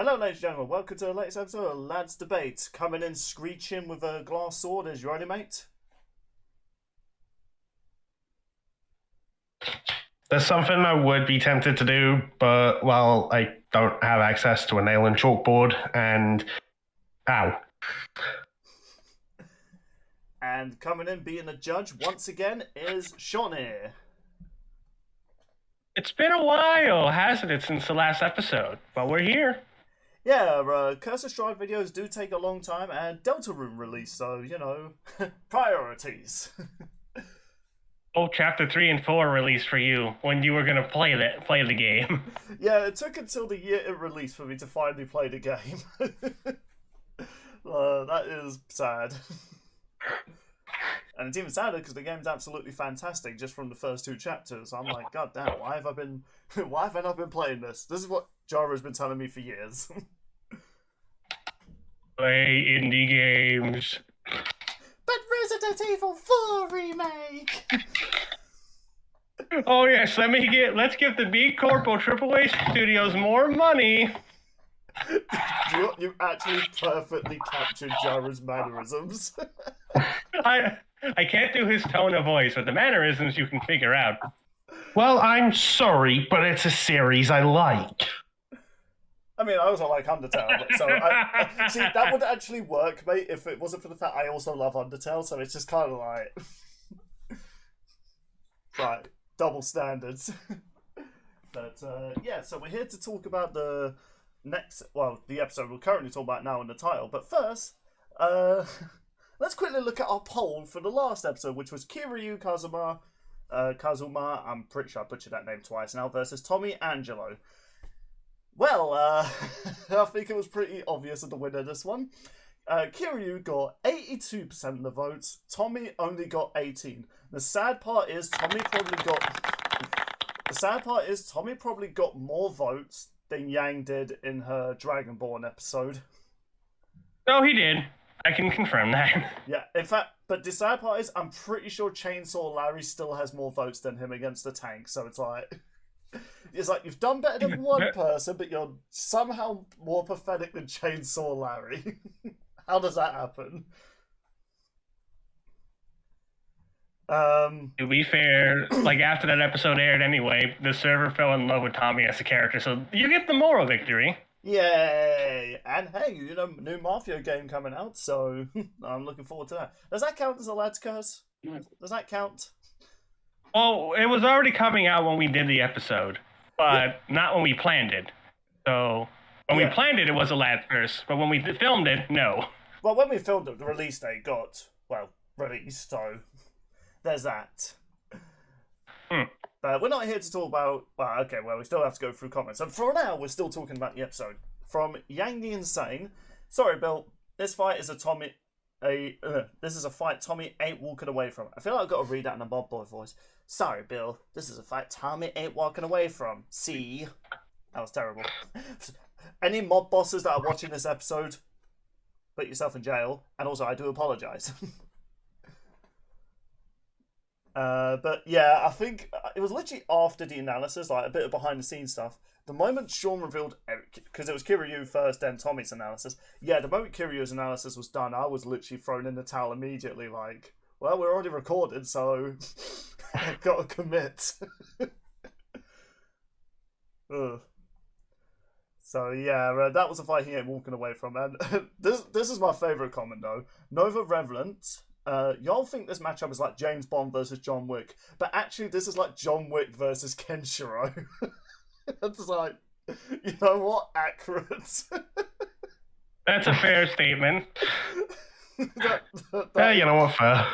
Hello, ladies and gentlemen. Welcome to the latest episode of Lads Debate. Coming in screeching with a glass sword. Is you ready, mate? There's something I would be tempted to do, but, well, I don't have access to a nail and chalkboard, and... Ow. And coming in being a judge once again is Shawnee. It's been a while, hasn't it, since the last episode? But we're here. Yeah, Curse of Stride videos do take a long time, and Delta Room release, so, you know, priorities. Oh, Chapter 3 and 4 released for you when you were going to play the game. Yeah, it took until the year it released for me to finally play the game. That is sad. And it's even sadder because the game's absolutely fantastic just from the first two chapters. I'm like, God damn, why have I not been playing this? This is what Jara's been telling me for years. Play indie games. But Resident Evil 4 remake! Oh yes, let's give the B Corp or AAA studios more money. You actually perfectly captured Jara's mannerisms. I can't do his tone of voice, but the mannerisms you can figure out. Well, I'm sorry, but it's a series I like. I mean, I also like Undertale, so see, that would actually work, mate, if it wasn't for the fact I also love Undertale, so it's just kind of like... right, double standards. But, yeah, so we're here to talk about the episode we're currently talking about now in the title, but first, let's quickly look at our poll for the last episode, which was Kiryu Kazuma, I'm pretty sure I butchered that name twice now, versus Tommy Angelo. Well, I think it was pretty obvious of the winner this one. Kiryu got 82% of the votes, Tommy only got 18. The sad part is Tommy probably got more votes than Yang did in her Dragonborn episode. Oh, he did. I can confirm that. Yeah, in fact, but the sad part is I'm pretty sure Chainsaw Larry still has more votes than him against the tank, so it's like you've done better than one person, but you're somehow more pathetic than Chainsaw Larry. How does that happen? To be fair, like after that episode aired anyway, the server fell in love with Tommy as a character, so you get the moral victory. Yay! And hey, you know, new Mafia game coming out, so I'm looking forward to that. Does that count as a lad's curse? Does that count? Well, it was already coming out when we did the episode, but not when we planned it. So when we planned it, it was a lad's curse, but when we filmed it, no. Well, when we filmed it, the release date got, released, so there's that. But we're not here to talk about... we still have to go through comments. And for now, we're still talking about the episode. From YangTheInsane. Sorry, Bill. This fight is a fight Tommy ain't walking away from. I feel like I've got to read that in a Bob Boy voice. Sorry, Bill. This is a fight Tommy ain't walking away from. See? That was terrible. Any mob bosses that are watching this episode, put yourself in jail. And also, I do apologise. But yeah, I think it was literally after the analysis, like a bit of behind the scenes stuff. The moment Sean revealed, because it was Kiryu first, then Tommy's analysis. Yeah, the moment Kiryu's analysis was done, I was literally thrown in the towel immediately. Like, well, we're already recorded, so gotta commit. Ugh. So yeah, that was a fight he ain't walking away from. And this is my favourite comment though. Nova Revelant. Y'all think this matchup is like James Bond versus John Wick, but actually this is like John Wick versus Kenshiro. It's like, you know what? Accurate. That's a fair statement. You know what, fair.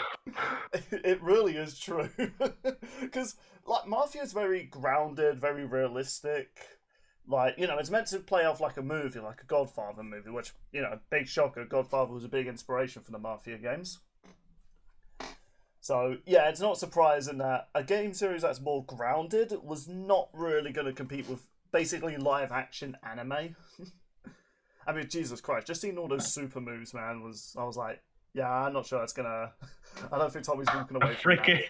It really is true. Because, like, Mafia is very grounded, very realistic. Like, you know, it's meant to play off like a movie, like a Godfather movie, which, you know, big shocker, Godfather was a big inspiration for the Mafia games. So, yeah, it's not surprising that a game series that's more grounded was not really going to compete with basically live-action anime. I mean, Jesus Christ, just seeing all those super moves, man, I was like, yeah, I'm not sure that's going to... I don't think Tommy's walking away from that.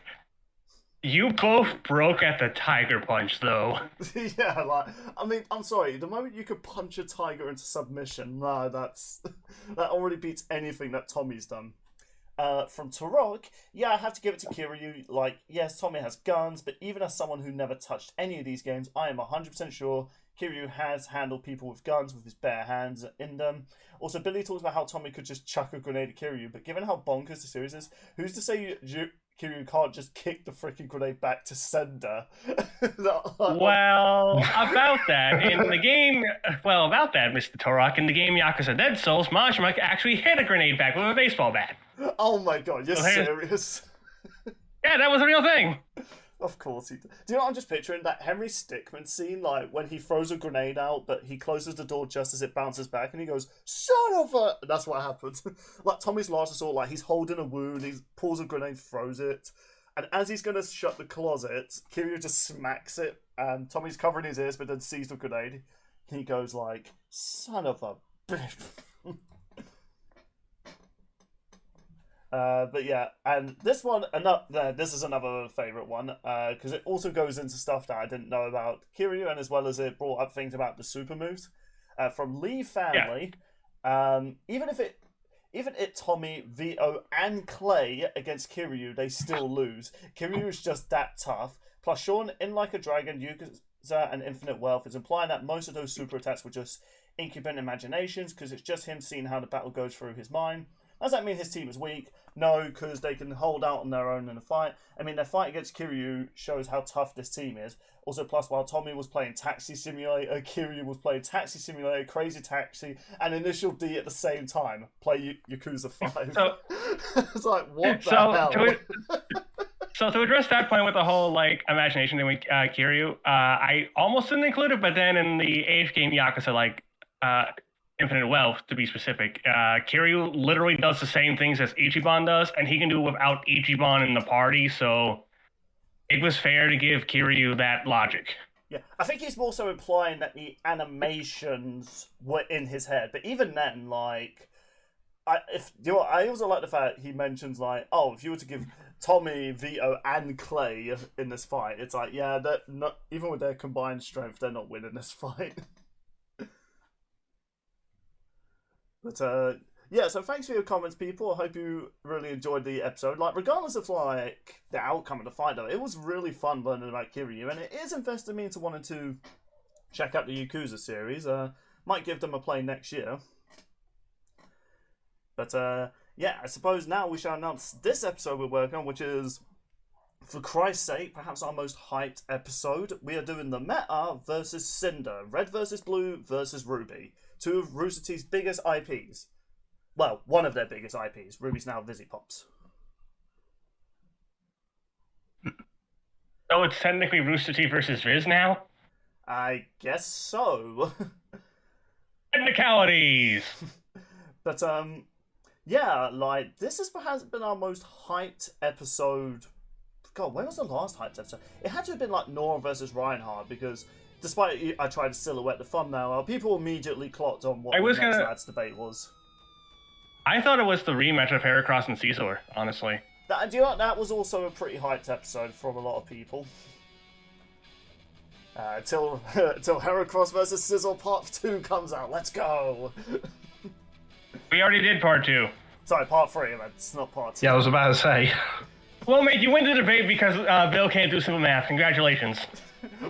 You both broke at the tiger punch, though. Yeah, like, I mean, I'm sorry, the moment you could punch a tiger into submission, no, that already beats anything that Tommy's done. From Tarok, yeah, I have to give it to Kiryu. Like, yes, Tommy has guns, but even as someone who never touched any of these games, I am 100% sure Kiryu has handled people with guns with his bare hands in them. Also, Billy talks about how Tommy could just chuck a grenade at Kiryu, but given how bonkers the series is, who's to say Kiryu can't just kick the freaking grenade back to sender? Well, about that, in the game, about that, Mr. Torok, in the game Yakuza Dead Souls, Majima actually hit a grenade back with a baseball bat. Oh my god, you're serious? Yeah, that was a real thing. Of course he did. Do you know what I'm just picturing? That Henry Stickmin scene, like, when he throws a grenade out, but he closes the door just as it bounces back, and he goes, son of a... And that's what happens. Like, Tommy's last assault, like, he's holding a wound, he pulls a grenade, throws it, and as he's going to shut the closet, Kiryu just smacks it, and Tommy's covering his ears, but then sees the grenade. He goes like, son of a bitch. But yeah, and this one, this is another favourite one, because it also goes into stuff that I didn't know about Kiryu, and as well as it brought up things about the super moves. From Lee Family, even it Tommy, Vito, and Clay against Kiryu, they still lose. Kiryu is just that tough. Plus, Sean, in Like a Dragon, Yukuza, and Infinite Wealth is implying that most of those super attacks were just incubant imaginations, because it's just him seeing how the battle goes through his mind. Does that mean his team is weak? No, because they can hold out on their own in a fight. I mean, their fight against Kiryu shows how tough this team is. Also, plus, while Tommy was playing Taxi Simulator, Kiryu was playing Taxi Simulator, Crazy Taxi, and Initial D at the same time. Play Yakuza 5. So, it's like, what the hell? So to address that point with the whole, like, imagination thing with Kiryu, I almost didn't include it, but then in the age game Yakuza, like, Infinite Wealth, to be specific, Kiryu literally does the same things as Ichiban does, and he can do it without Ichiban in the party, so it was fair to give Kiryu that logic. Yeah, I think he's more so implying that the animations were in his head, but even then, like, I also like the fact he mentions, like, oh, if you were to give Tommy, Vito, and Clay in this fight, it's like, yeah, even with their combined strength, they're not winning this fight. But, yeah, so thanks for your comments, people. I hope you really enjoyed the episode. Like, regardless of, like, the outcome of the fight, though, it was really fun learning about Kiryu, and it is invested me into wanting to check out the Yakuza series. Might give them a play next year. But, yeah, I suppose now we shall announce this episode we're working on, which is, for Christ's sake, perhaps our most hyped episode. We are doing the Meta versus Cinder, Red versus Blue versus RWBY. Two of Rooster Teeth's biggest IPs. Well, one of their biggest IPs. RWBY's now Vizzy-Pops. So it's technically Rooster Teeth versus Viz now? I guess so. Technicalities! But, yeah, like, this has perhaps been our most hyped episode. God, when was the last hyped episode? It had to have been, like, Nora versus Reinhardt, because despite I tried to silhouette the thumbnail, people immediately clocked on what the next lad's debate was. I thought it was the rematch of Heracross and Caesar, honestly. Do you know what? That was also a pretty hyped episode from a lot of people. Until Heracross versus Sizzle Part 2 comes out. Let's go! We already did Part 2. Sorry, Part 3, that's not Part 2. Yeah, I was about to say. Well, mate, you win the debate because Bill can't do simple math. Congratulations.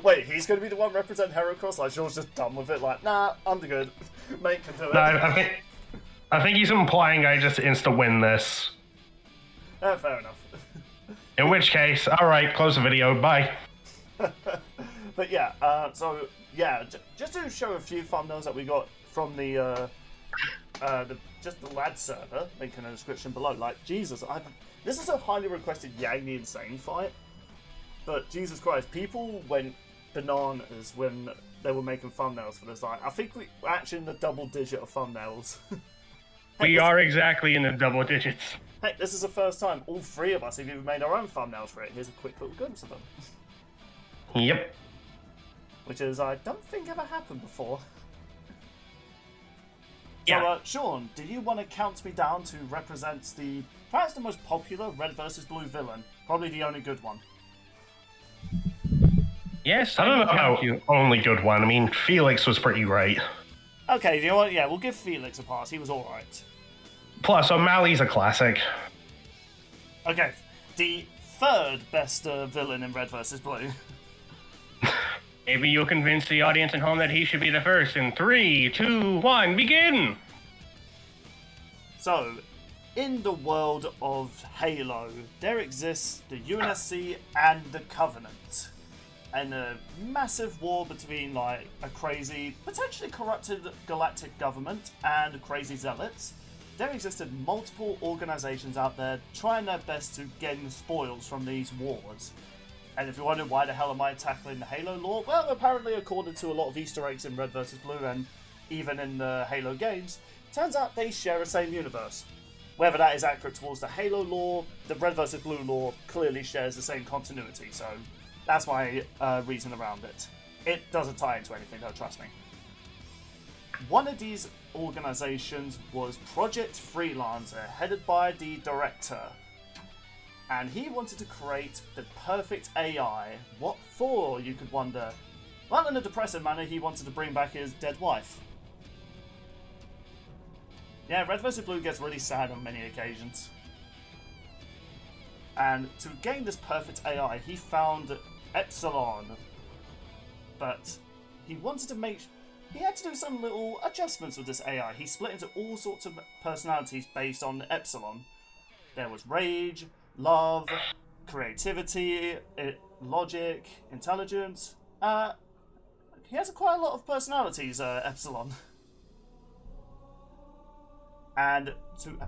Wait, he's going to be the one representing Heracross? Like, Sean's just done with it, like, nah, I'm good. Mate can do it. No, I think he's implying I just insta-win this. Fair enough. In which case, alright, close the video, bye. But yeah, so, yeah, just to show a few thumbnails that we got from the lad server, link in the description below. Like, Jesus, this is a highly requested YangTheInsane fight, but Jesus Christ, people went bananas when they were making thumbnails for this. Like, I think we're actually in the double digit of thumbnails. We are exactly in the double digits. Hey, this is the first time all three of us have even made our own thumbnails for it. Here's a quick little glimpse of them. Yep. Which is, I don't think ever happened before. Yeah. So, Sean, do you want to count me down to represent perhaps the most popular Red versus Blue villain? Probably the only good one. Yes, I don't know will count about you. only good one. I mean, Felix was pretty great. Okay, you know what? Yeah, we'll give Felix a pass. He was alright. Plus, O'Malley's a classic. Okay, the third best villain in Red vs. Blue. Maybe you'll convince the audience at home that he should be the first. In 3, 2, 1, begin! So, in the world of Halo, there exists the UNSC and the Covenant. And a massive war between, like, a crazy, potentially corrupted galactic government and crazy zealots. There existed multiple organizations out there trying their best to gain spoils from these wars. And if you're wondering why the hell am I tackling the Halo lore, well, apparently according to a lot of Easter eggs in Red vs. Blue and even in the Halo games, turns out they share the same universe. Whether that is accurate towards the Halo lore, the Red vs. Blue lore clearly shares the same continuity, so that's my reason around it. It doesn't tie into anything though, trust me. One of these organizations was Project Freelancer, headed by the director. And he wanted to create the perfect AI. What for, you could wonder? Well, in a depressing manner, he wanted to bring back his dead wife. Yeah, Red vs. Blue gets really sad on many occasions. And to gain this perfect AI, he found Epsilon. But he wanted to make... He had to do some little adjustments with this AI. He split into all sorts of personalities based on Epsilon. There was rage, love, creativity, logic, intelligence. He has quite a lot of personalities, Epsilon. And to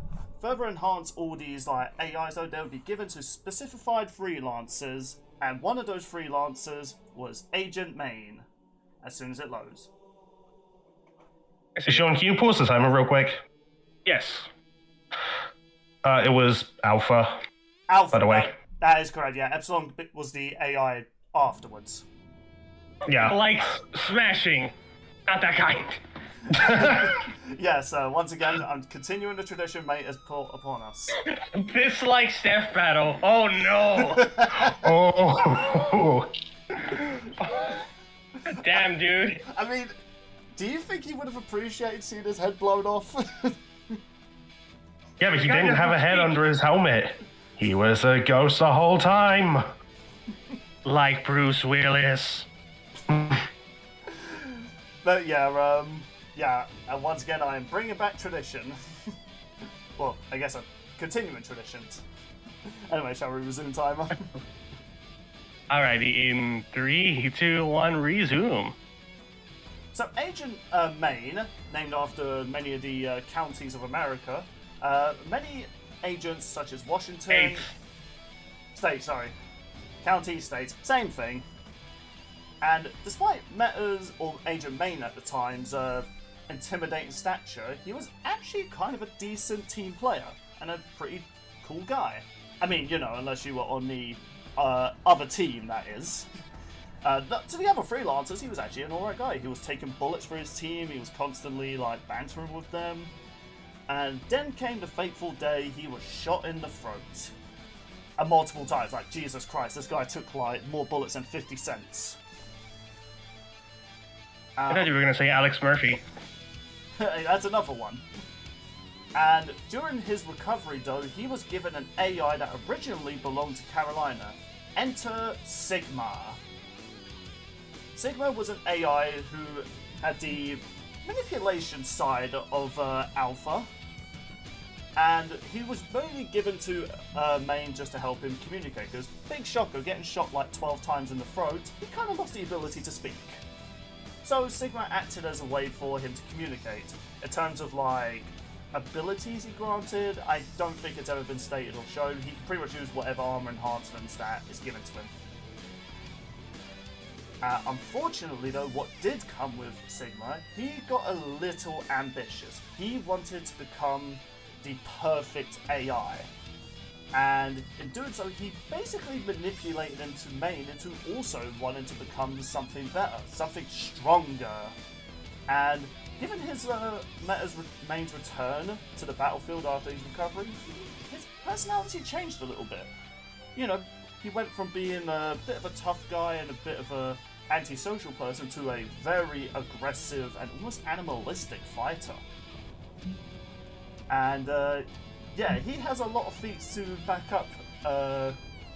further enhance all these like AIs, though, they would be given to specified freelancers, and one of those freelancers was Agent Maine. As soon as it loads. Sean, can you pause the timer real quick? Yes. It was Alpha. Alpha, by the way. that is correct, yeah. Epsilon was the AI afterwards. Yeah. Like smashing. Not that kind. Yeah, so once again, I'm continuing the tradition mate has put upon us. Dislike Steph battle. Oh no. Oh. Damn, dude. I mean, do you think he would have appreciated seeing his head blown off? Yeah, but he didn't have a head under his helmet. He was a ghost the whole time. Like Bruce Willis. But yeah, and once again, I am bringing back tradition. Well, I guess I'm continuing traditions. Anyway, shall we resume timer? Alrighty, in 3, 2, 1, resume. So, Agent Maine, named after many of the counties of America, many agents such as Washington... County, states, same thing. And despite Meta's, or Agent Maine at the time's, intimidating stature, he was actually kind of a decent team player, and a pretty cool guy. I mean, you know, unless you were on the other team, that is. To the other freelancers, he was actually an alright guy. He was taking bullets for his team, he was constantly, like, bantering with them. And then came the fateful day he was shot in the throat. And multiple times, like, Jesus Christ, this guy took, like, more bullets than 50 cents. I thought you were going to say Alex Murphy. That's another one. And during his recovery, though, he was given an AI that originally belonged to Carolina. Enter Sigma. Sigma was an AI who had the manipulation side of Alpha. And he was mainly given to Maine just to help him communicate. Because, big shocker, getting shot like 12 times in the throat, he kind of lost the ability to speak. So Sigma acted as a way for him to communicate. In terms of, like, abilities he granted, I don't think it's ever been stated or shown. He can pretty much use whatever armor enhancements that is given to him. Unfortunately, though, what did come with Sigma, he got a little ambitious. He wanted to become the perfect AI. And in doing so, he basically manipulated into Maine into also wanting to become something better, something stronger. And given his Maine's return to the battlefield after his recovery, his personality changed a little bit. You know, he went from being a bit of a tough guy and a bit of a antisocial person to a very aggressive and almost animalistic fighter. And yeah, he has a lot of feats to back up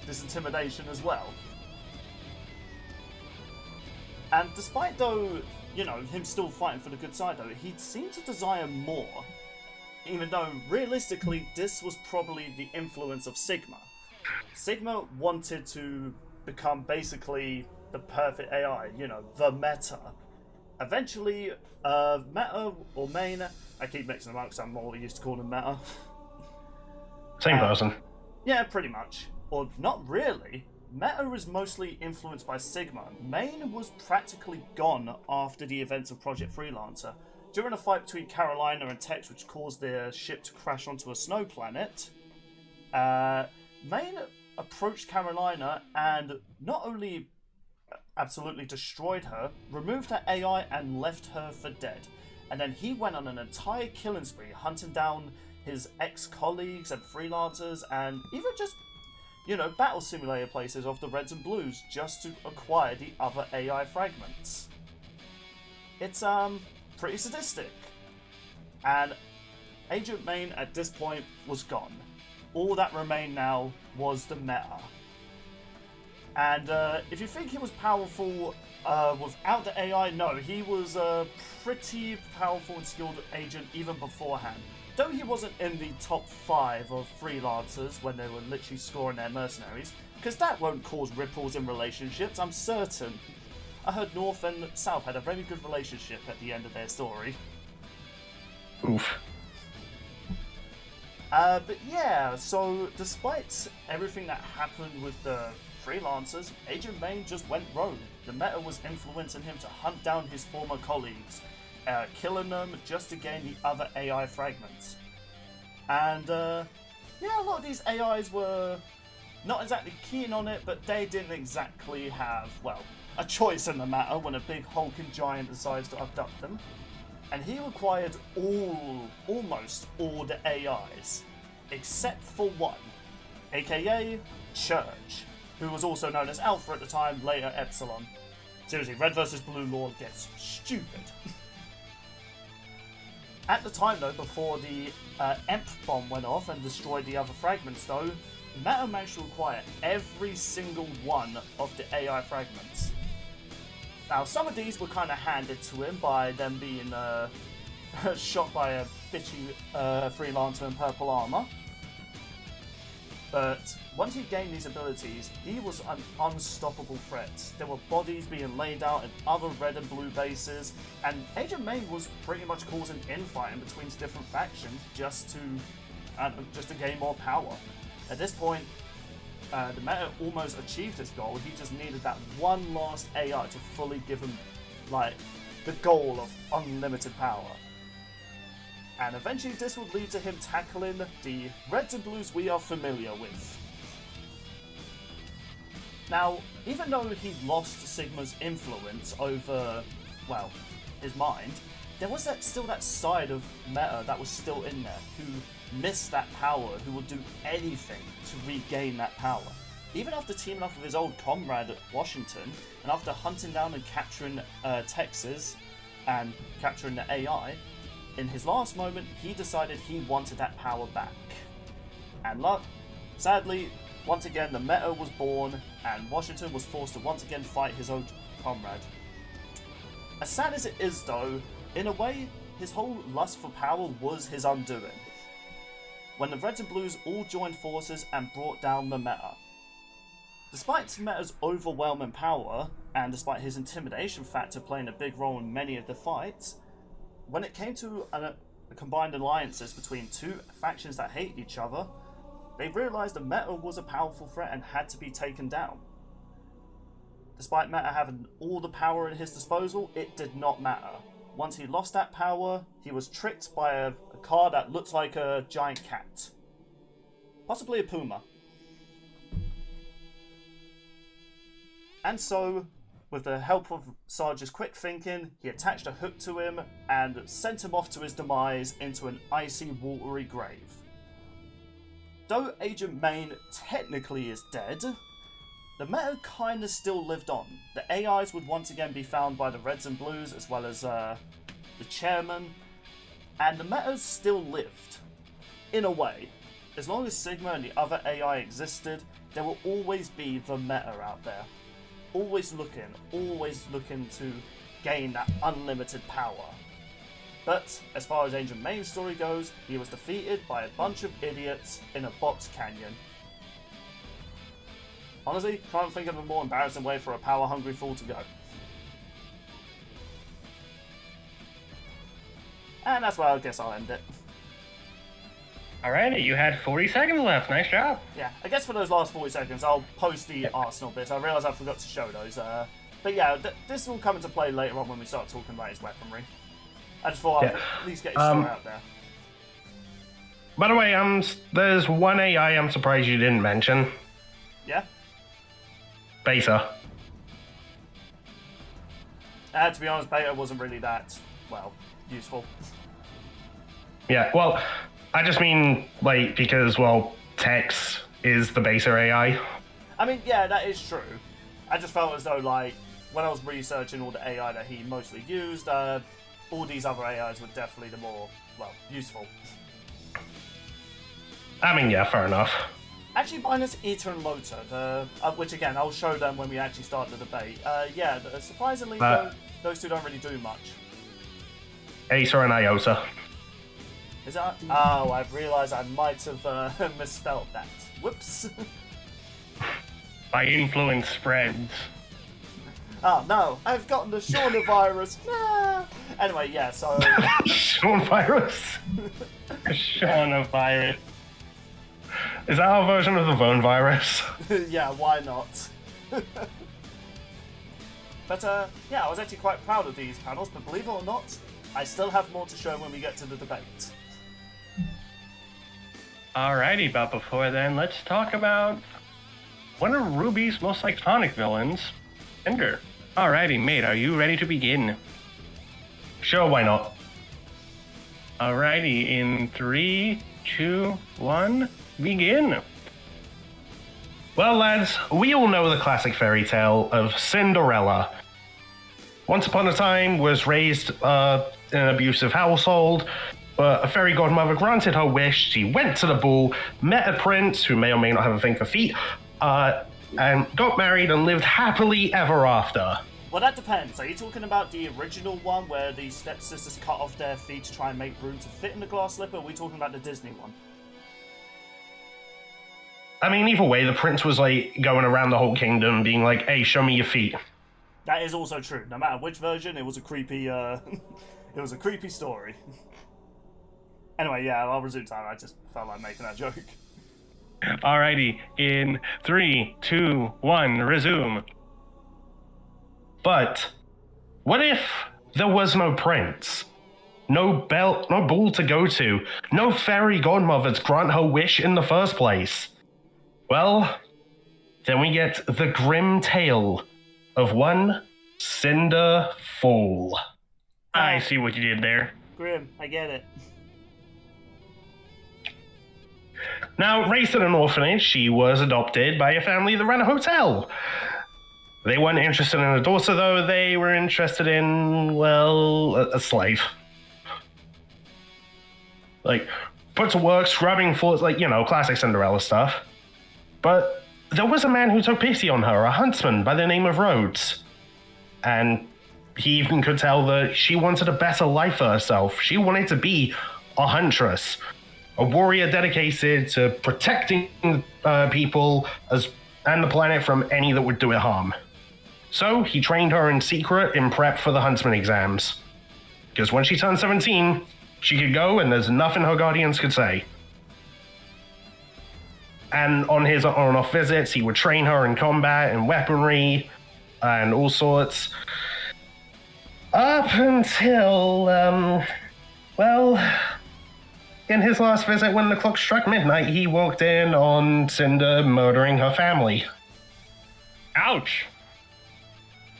this intimidation as well. And despite, though, you know, him still fighting for the good side, though, he seemed to desire more. Even though, realistically, this was probably the influence of Sigma. Sigma wanted to become basically the perfect AI, you know, the Meta. Eventually, Meta or Maine, I keep mixing them up because I'm more used to calling them Meta. Same person. Yeah, pretty much. Or not really. Meta is mostly influenced by Sigma. Maine was practically gone after the events of Project Freelancer. During a fight between Carolina and Tex, which caused their ship to crash onto a snow planet, Maine approached Carolina and not only absolutely destroyed her, removed her AI and left her for dead. And then he went on an entire killing spree, hunting down his ex-colleagues and freelancers, and even just, you know, battle simulator places of the Reds and Blues just to acquire the other AI fragments. It's pretty sadistic. And Agent Maine at this point was gone. All that remained now was the Meta. And if you think he was powerful without the AI, no, he was a pretty powerful and skilled agent even beforehand. Though he wasn't in the top 5 of freelancers when they were literally scoring their mercenaries, because that won't cause ripples in relationships, I'm certain. I heard North and South had a very good relationship at the end of their story. Oof. But yeah, so despite everything that happened with the freelancers, Agent Maine just went rogue. The Meta was influencing him to hunt down his former colleagues, killing them just to gain the other AI fragments. And yeah, a lot of these AIs were not exactly keen on it, but they didn't exactly have, well, a choice in the matter when a big hulking giant decides to abduct them. And he required almost all the AIs, except for one, aka Church, who was also known as Alpha at the time, later Epsilon. Seriously, Red vs. Blue lore gets stupid. At the time though, before the EMP bomb went off and destroyed the other fragments though, Meta managed to acquire every single one of the AI fragments. Now, some of these were kind of handed to him by them being shot by a bitchy freelancer in purple armor. But once he gained these abilities, he was an unstoppable threat. There were bodies being laid out in other red and blue bases, and Agent Maine was pretty much causing infighting between different factions just to gain more power. At this point, the Meta almost achieved his goal. He just needed that one last AI to fully give him, like, the goal of unlimited power. And eventually this would lead to him tackling the Reds and Blues we are familiar with. Now, even though he lost Sigma's influence over, well, his mind, there was still that side of Meta that was still in there, who missed that power, who would do anything to regain that power. Even after teaming up with his old comrade Washington, and after hunting down and capturing Texas, and capturing the AI, in his last moment, he decided he wanted that power back. And sadly, once again, the Meta was born, and Washington was forced to once again fight his old comrade. As sad as it is though, in a way, his whole lust for power was his undoing. When the Reds and Blues all joined forces and brought down the Meta. Despite Meta's overwhelming power, and despite his intimidation factor playing a big role in many of the fights, when it came to combined alliances between two factions that hate each other, they realised the Meta was a powerful threat and had to be taken down. Despite Meta having all the power at his disposal, it did not matter. Once he lost that power, he was tricked by a car that looked like a giant cat. Possibly a puma. And so, with the help of Sarge's quick thinking, he attached a hook to him and sent him off to his demise into an icy, watery grave. Though Agent Maine technically is dead, the meta kind of still lived on. The AIs would once again be found by the Reds and Blues, as well as the chairman, and the metas still lived. In a way. As long as Sigma and the other AI existed, there will always be the meta out there. Always looking to gain that unlimited power. But, as far as Agent Main's story goes, he was defeated by a bunch of idiots in a box canyon. Honestly, can't think of a more embarrassing way for a power-hungry fool to go. And that's where I guess I'll end it. Alrighty, you had 40 seconds left. Nice job. Yeah, I guess for those last 40 seconds, I'll post the Arsenal bits. I realise I forgot to show those. But yeah, this will come into play later on when we start talking about his weaponry. I just thought I'd at least get his story out there. By the way, there's one AI I'm surprised you didn't mention. Yeah? Beta. To be honest, Beta wasn't really that, well, useful. Yeah, well, I just mean, like, because, well, Tex is the beta AI. I mean, yeah, that is true. I just felt as though, like, when I was researching all the AI that he mostly used, all these other AIs were definitely the more, well, useful. I mean, yeah, fair enough. Actually, minus Eater and Motor, which again, I'll show them when we actually start the debate. Yeah, surprisingly, those two don't really do much. Acer and Iota. Is that? Oh, I've realised I might have misspelled that. Whoops. My influence spreads. Oh no, I've gotten the Shauna virus. Nah. Anyway, yeah, so... Shauna virus? Shauna virus. Is that our version of the Vone virus? Yeah, why not? But yeah, I was actually quite proud of these panels, but believe it or not, I still have more to show when we get to the debate. Alrighty, but before then, let's talk about one of RWBY's most iconic villains, Cinder. Alrighty, mate, are you ready to begin? Sure, why not? Alrighty, in 3, 2, 1, begin. Well, lads, we all know the classic fairy tale of Cinderella. Once upon a time was raised in an abusive household, but a fairy godmother granted her wish. She went to the ball, met a prince who may or may not have a thing for feet, and got married and lived happily ever after. Well, that depends. Are you talking about the original one where the stepsisters cut off their feet to try and make room to fit in the glass slipper, or are we talking about the Disney one? I mean, either way, the prince was like going around the whole kingdom being like, hey, show me your feet. That is also true. No matter which version, it was a creepy, it was a creepy story. Anyway, yeah, I'll resume time. I just felt like making that joke. Alrighty, in 3, 2, 1, resume. But what if there was no prince? No belt, no ball to go to, no fairy godmother to grant her wish in the first place? Well, then we get the grim tale of one Cinder Fall. I see what you did there. Grim, I get it. Now, raised in an orphanage, she was adopted by a family that ran a hotel. They weren't interested in a daughter, though. They were interested in, well, a slave. Like, put to work, scrubbing floors, like, you know, classic Cinderella stuff. But there was a man who took pity on her, a huntsman by the name of Rhodes. And he even could tell that she wanted a better life for herself. She wanted to be a huntress, a warrior dedicated to protecting people and the planet from any that would do it harm. So he trained her in secret in prep for the huntsman exams. Because when she turned 17, she could go and there's nothing her guardians could say. And on his on-off visits, he would train her in combat and weaponry and all sorts. Up until, well, in his last visit when the clock struck midnight, he walked in on Cinder murdering her family. Ouch.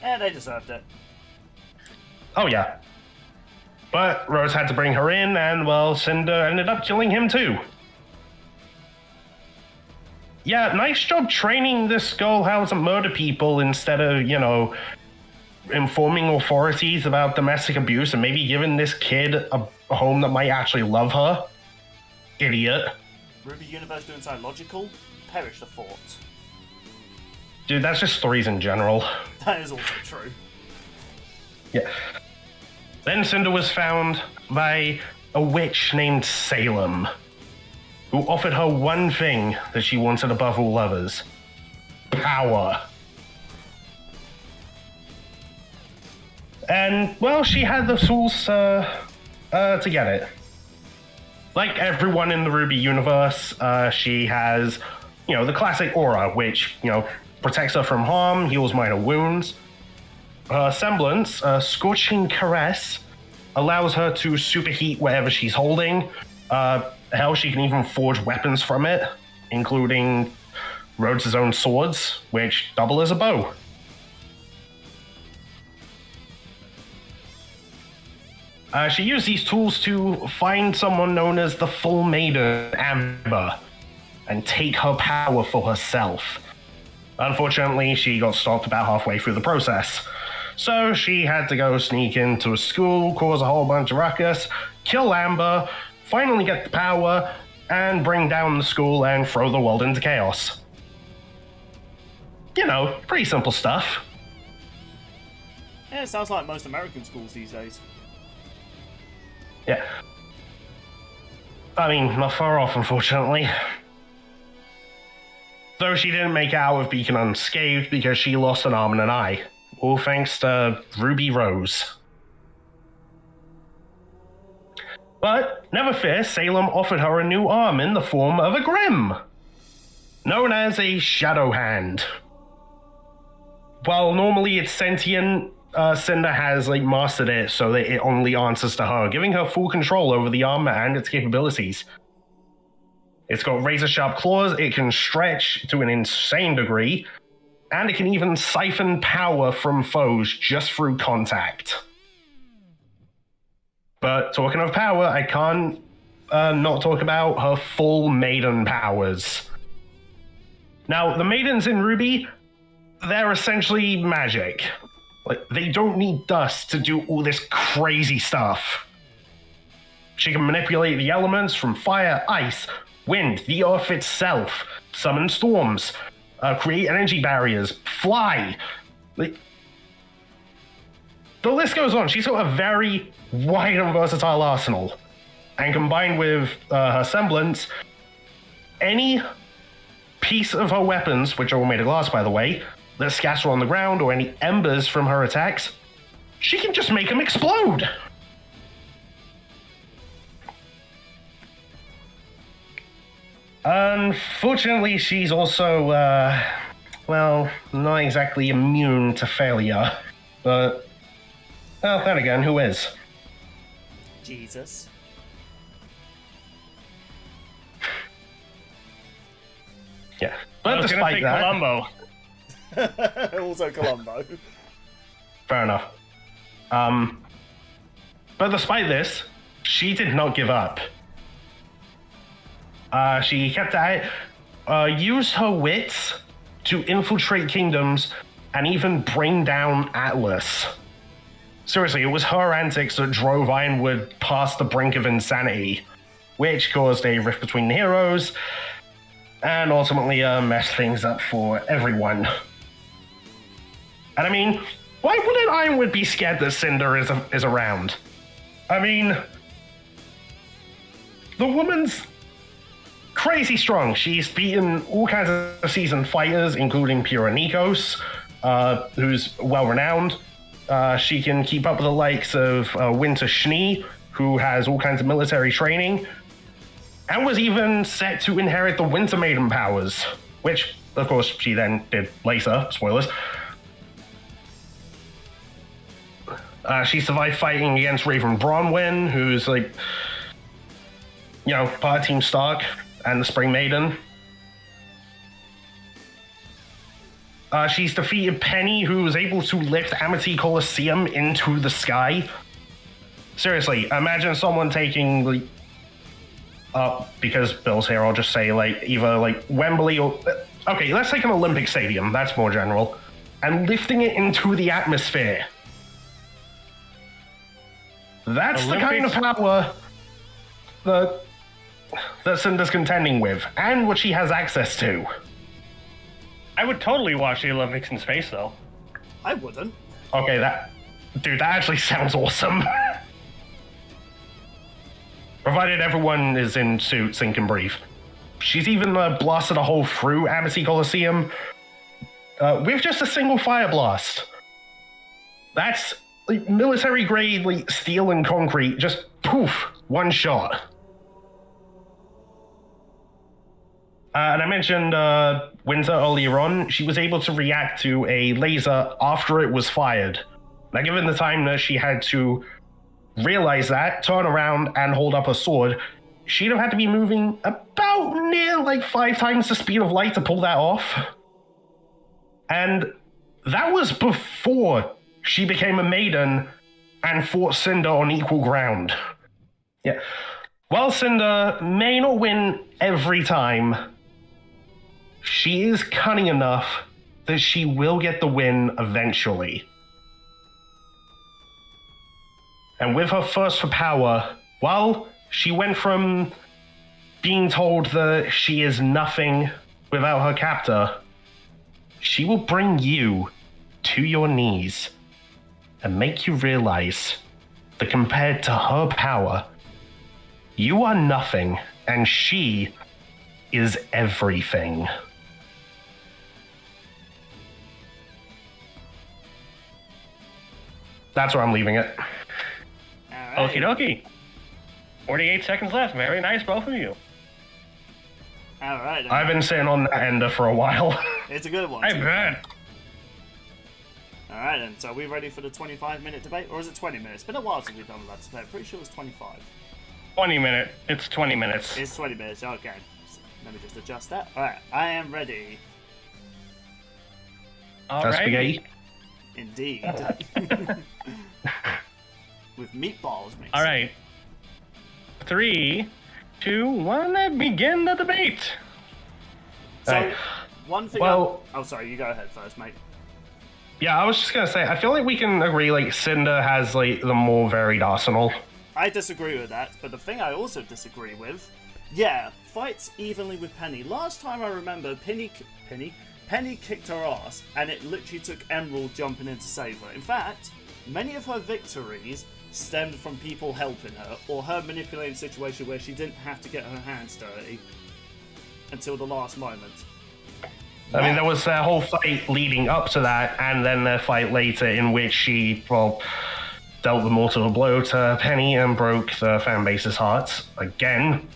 Yeah, they deserved it. Oh, yeah. But Rose had to bring her in, and, well, Cinder ended up killing him, too. Yeah, nice job training this girl how to murder people instead of, informing authorities about domestic abuse and maybe giving this kid a home that might actually love her. Idiot. RWBY universe doing something logical? Perish the thought. Dude, that's just stories in general. That is also true. Yeah. Then Cinder was found by a witch named Salem, who offered her one thing that she wanted above all others: power. And, well, she had the tools to get it. Like everyone in the RWBY universe, she has, the classic aura, which, protects her from harm, heals minor wounds. Her semblance, Scorching Caress, allows her to superheat whatever she's holding. Hell, she can even forge weapons from it, including Rhodes' own swords, which double as a bow. She used these tools to find someone known as the Full Maiden, Amber, and take her power for herself. Unfortunately, she got stopped about halfway through the process. So she had to go sneak into a school, cause a whole bunch of ruckus, kill Amber, finally get the power, and bring down the school and throw the world into chaos. Pretty simple stuff. Yeah, it sounds like most American schools these days. Yeah. I mean, not far off, unfortunately. Though she didn't make it out of Beacon unscathed because she lost an arm and an eye. All thanks to Ruby Rose. But, never fear, Salem offered her a new arm in the form of a Grim, known as a Shadow Hand. While normally it's sentient, Cinder has mastered it so that it only answers to her, giving her full control over the armor and its capabilities. It's got razor-sharp claws, it can stretch to an insane degree, and it can even siphon power from foes just through contact. But talking of power, I can't not talk about her full Maiden powers. Now, the Maidens in RWBY, they're essentially magic. They don't need dust to do all this crazy stuff. She can manipulate the elements from fire, ice, wind, the earth itself, summon storms, create energy barriers, fly. The list goes on. She's got a very wide and versatile arsenal. And combined with her semblance, any piece of her weapons, which are all made of glass, by the way, that scatter on the ground, or any embers from her attacks, she can just make them explode. Unfortunately, she's also, not exactly immune to failure. But, well, then again, who is? Jesus. Yeah. But despite that... Columbo. Also Columbo. Fair enough. But despite this, she did not give up. She kept at it, used her wits to infiltrate kingdoms and even bring down Atlas. Seriously, it was her antics that drove Ironwood past the brink of insanity, which caused a rift between the heroes, and ultimately messed things up for everyone. And I mean, why wouldn't Ironwood be scared that Cinder is around? I mean, the woman's crazy strong. She's beaten all kinds of seasoned fighters, including Pura Nikos, who's well-renowned. She can keep up with the likes of Winter Schnee, who has all kinds of military training, and was even set to inherit the Winter Maiden powers, which, of course, she then did later. Spoilers. She survived fighting against Raven Bronwyn, who's part of Team Stark and the Spring Maiden. She's defeated Penny, who was able to lift Amity Coliseum into the sky. Seriously, imagine someone taking because Bill's here, I'll just say like either like Wembley or okay, let's take an Olympic stadium. That's more general, and lifting it into the atmosphere. That's the kind of power that Cinder's contending with, and what she has access to. I would totally watch the Olympics in space, though. I wouldn't. Okay, that actually sounds awesome. Provided everyone is in suits and can breathe. She's even blasted a hole through Amity Coliseum with just a single fire blast. That's like military grade like steel and concrete, just poof, one shot. And I mentioned Winter earlier on. She was able to react to a laser after it was fired. Now, given the time that she had to realize that, turn around, and hold up her sword, she'd have had to be moving about near like 5 times the speed of light to pull that off. And that was before she became a maiden and fought Cinder on equal ground. Yeah. While Cinder may not win every time, she is cunning enough that she will get the win eventually. And with her thirst for power, while she went from being told that she is nothing without her captor, she will bring you to your knees and make you realize that compared to her power, you are nothing and she is everything. That's where I'm leaving it. Okie dokie. 48 seconds left. Very nice, both of you. All right. I've been sitting on that ender for a while. It's a good one. I bet. All right, then. So are we ready for the 25-minute debate? Or is it 20 minutes? It's been a while since we've done that debate. I'm pretty sure it was 25. 20 minutes. It's 20 minutes. It's 20 minutes. Okay. So let me just adjust that. All right. I am ready. All right. Spaghetti. Indeed. With meatballs mixed. All right. 3, 2, 1, and begin the debate. So, one thing. Well, oh, sorry. You go ahead first, mate. yeah, I was just gonna say, I feel like we can agree, like, Cinder has, like, the more varied arsenal. I disagree with that, but the thing I also disagree with, yeah, fights evenly with Penny. Last time I remember, Penny kicked her ass, and it literally took Emerald jumping in to save her. In fact, many of her victories stemmed from people helping her, or her manipulating a situation where she didn't have to get her hands dirty until the last moment. I mean, there was that whole fight leading up to that, and then the fight later in which she, well, dealt the mortal blow to Penny and broke the fanbase's hearts again.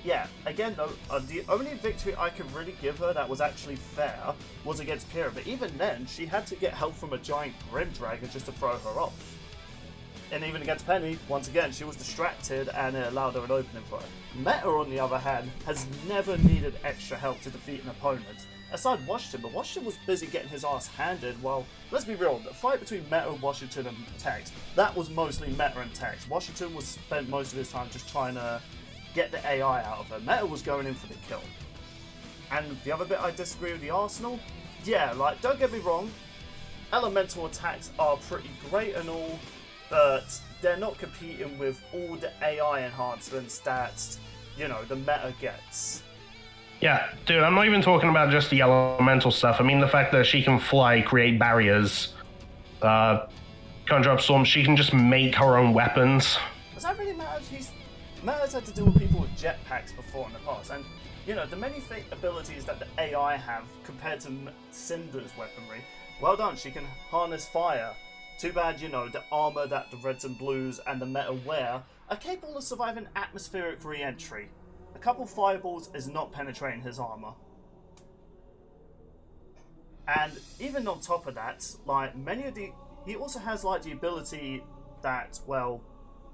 Yeah, again though, the only victory I could really give her that was actually fair was against Pyrrha, but even then, she had to get help from a giant Grim Dragon just to throw her off. And even against Penny, once again, she was distracted and it allowed her an opening for her. Meta, on the other hand, has never needed extra help to defeat an opponent. Aside Washington, but Washington was busy getting his ass handed while, let's be real, the fight between Meta, Washington and Tex, that was mostly Meta and Tex. Washington was spent most of his time just trying to get the AI out of her. Meta was going in for the kill. And the other bit I disagree with the Arsenal, yeah, like, don't get me wrong, elemental attacks are pretty great and all, but they're not competing with all the AI enhancements that, you know, the Meta gets. Yeah, dude, I'm not even talking about just the elemental stuff. I mean the fact that she can fly, create barriers, conjure up storms. She can just make her own weapons. Does that really matter? Meta's had to deal with people with jetpacks before in the past, and, you know, the many abilities that the AI have compared to Cinder's weaponry, well done, she can harness fire. Too bad, you know, the armor that the Reds and Blues and the Meta wear are capable of surviving atmospheric re-entry. A couple fireballs is not penetrating his armor. And even on top of that, like, he also has, like, the ability that, well,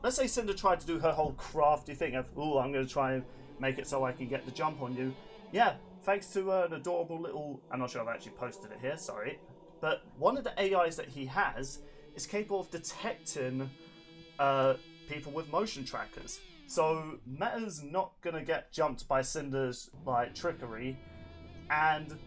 let's say Cinder tried to do her whole crafty thing of, ooh, I'm going to try and make it so I can get the jump on you. Yeah, thanks to an adorable little, I'm not sure I've actually posted it here, sorry, but one of the AIs that he has is capable of detecting people with motion trackers. So Meta's not gonna get jumped by Cinder's like trickery, and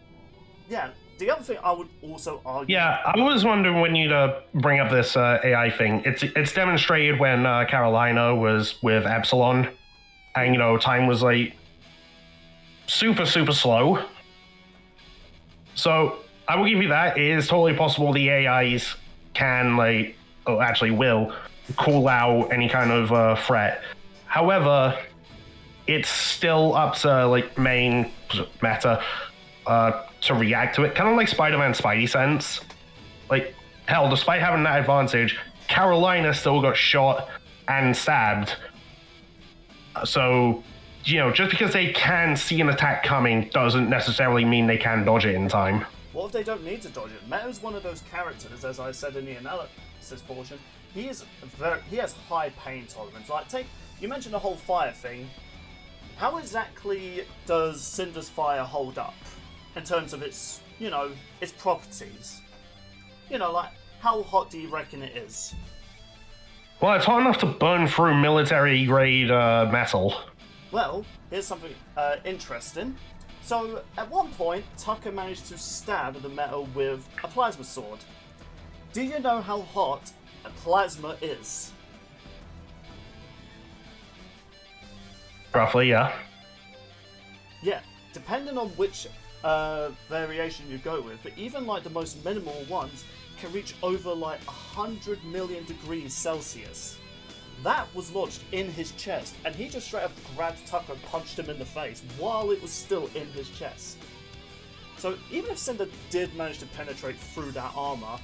yeah, the other thing I would also argue. Yeah, I was wondering when you bring up this AI thing. It's demonstrated when Carolina was with Epsilon, and time was like super slow. So I will give you that. It is totally possible the AIs can will call out any kind of threat. However, it's still up to Maine Meta to react to it, kind of like Spider-Man Spidey sense. Hell, despite having that advantage, Carolina still got shot and stabbed. So, just because they can see an attack coming doesn't necessarily mean they can dodge it in time. What if they don't need to dodge it? Meta's one of those characters, as I said in the analysis portion. He has high pain tolerance. You mentioned the whole fire thing. How exactly does Cinder's fire hold up in terms of its properties? How hot do you reckon it is? Well, it's hot enough to burn through military-grade metal. Well, here's something interesting. So, at one point, Tucker managed to stab the metal with a plasma sword. Do you know how hot a plasma is? Roughly, yeah. Yeah, depending on which variation you go with, but even the most minimal ones can reach over 100 million degrees Celsius. That was lodged in his chest, and he just straight up grabbed Tucker and punched him in the face while it was still in his chest. So even if Cinder did manage to penetrate through that armor,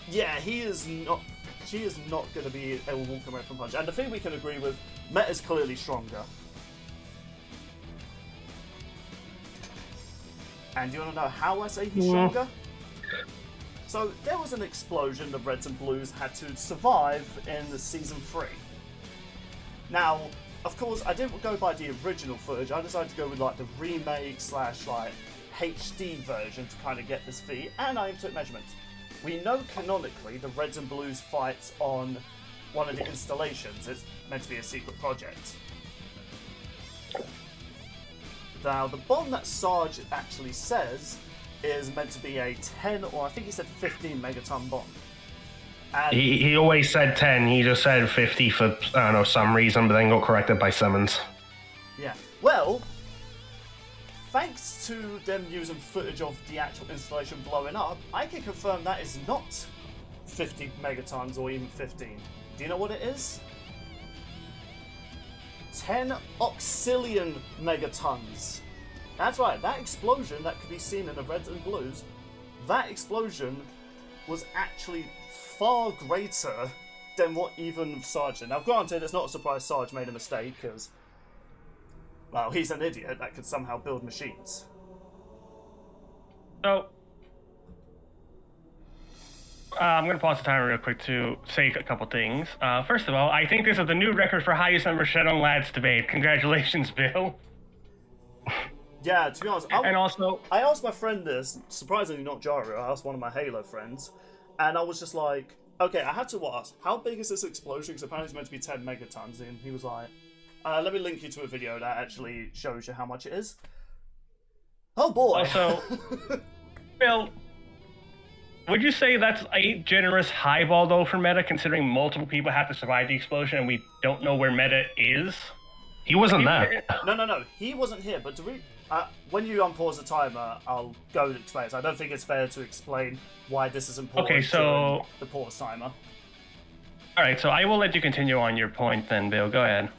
yeah, she is not going to be able to walk away from punch. And the thing we can agree with, Meta's clearly stronger. And do you want to know how I say he's stronger? So, there was an explosion the Reds and Blues had to survive in the Season 3. Now, of course, I didn't go by the original footage, I decided to go with the remake / HD version to kind of get this feat, and I took measurements. We know canonically the Reds and Blues fights on one of the installations. It's meant to be a secret project. Now, the bomb that Sarge actually says is meant to be a 10, or I think he said 15 megaton bomb. And he always said 10, he just said 50 for, I don't know, some reason, but then got corrected by Simmons. Yeah, well, thanks to them using footage of the actual installation blowing up, I can confirm that is not 50 megatons or even 15. Do you know what it is? 10 oxillion megatons. That's right, that explosion that could be seen in the Reds and Blues, that explosion was actually far greater than what even Sarge did. Now granted, it's not a surprise Sarge made a mistake, because, well, he's an idiot that could somehow build machines. So, I'm going to pause the timer real quick to say a couple things. First of all, I think this is the new record for highest number shed on lads debate. Congratulations, Bill. Yeah, to be honest, and also, I asked my friend this, surprisingly not Jaru, I asked one of my Halo friends, and I was just like, okay, I had to ask, how big is this explosion? Because apparently it's meant to be 10 megatons, and he was like, let me link you to a video that actually shows you how much it is. Oh boy! Also, Bill, would you say that's a generous highball, though, for Meta, considering multiple people have to survive the explosion and we don't know where Meta is? He wasn't there. No, he wasn't here, but when you unpause the timer, I'll go and explain it. I don't think it's fair to explain why this is important. Okay, so the pause timer. Alright, so I will let you continue on your point then, Bill. Go ahead.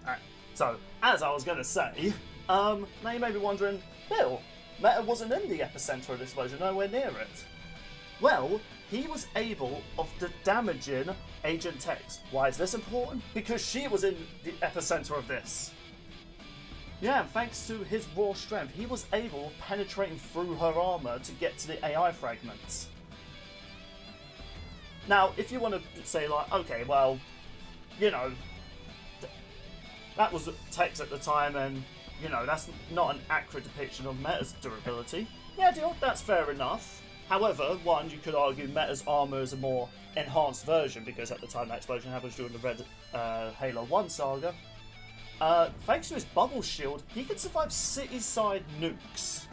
Alright, so, as I was going to say, now you may be wondering, Bill, Meta wasn't in the epicenter of this explosion, nowhere near it. Well, he was able to damage in Agent X. Why is this important? Because she was in the epicenter of this. Yeah, and thanks to his raw strength, he was able, penetrating through her armor, to get to the AI fragments. Now, if you want to say, okay, well, that was Tex at the time, and, that's not an accurate depiction of Meta's durability. Yeah, that's fair enough. However, one, you could argue Meta's armor is a more enhanced version because at the time that explosion happens during the Red Halo 1 saga. Thanks to his bubble shield, he can survive city-side nukes.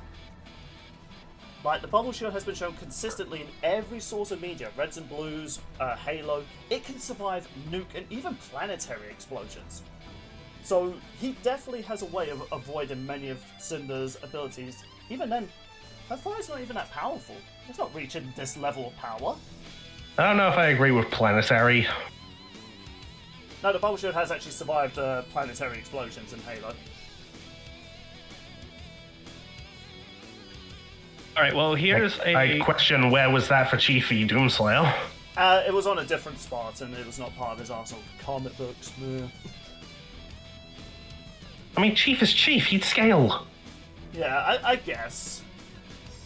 Like, the bubble shield has been shown consistently in every source of media, Reds and Blues, Halo. It can survive nuke and even planetary explosions. So he definitely has a way of avoiding many of Cinder's abilities. Even then, her fire's not even that powerful. It's not reaching this level of power. I don't know if I agree with planetary. No, the bubble shield has actually survived planetary explosions in Halo. All right, well, here's I question where was that for Chiefy Doomslayer? It was on a different spot, and it was not part of his arsenal of comic books. I mean, Chief is Chief, he'd scale. Yeah, I guess.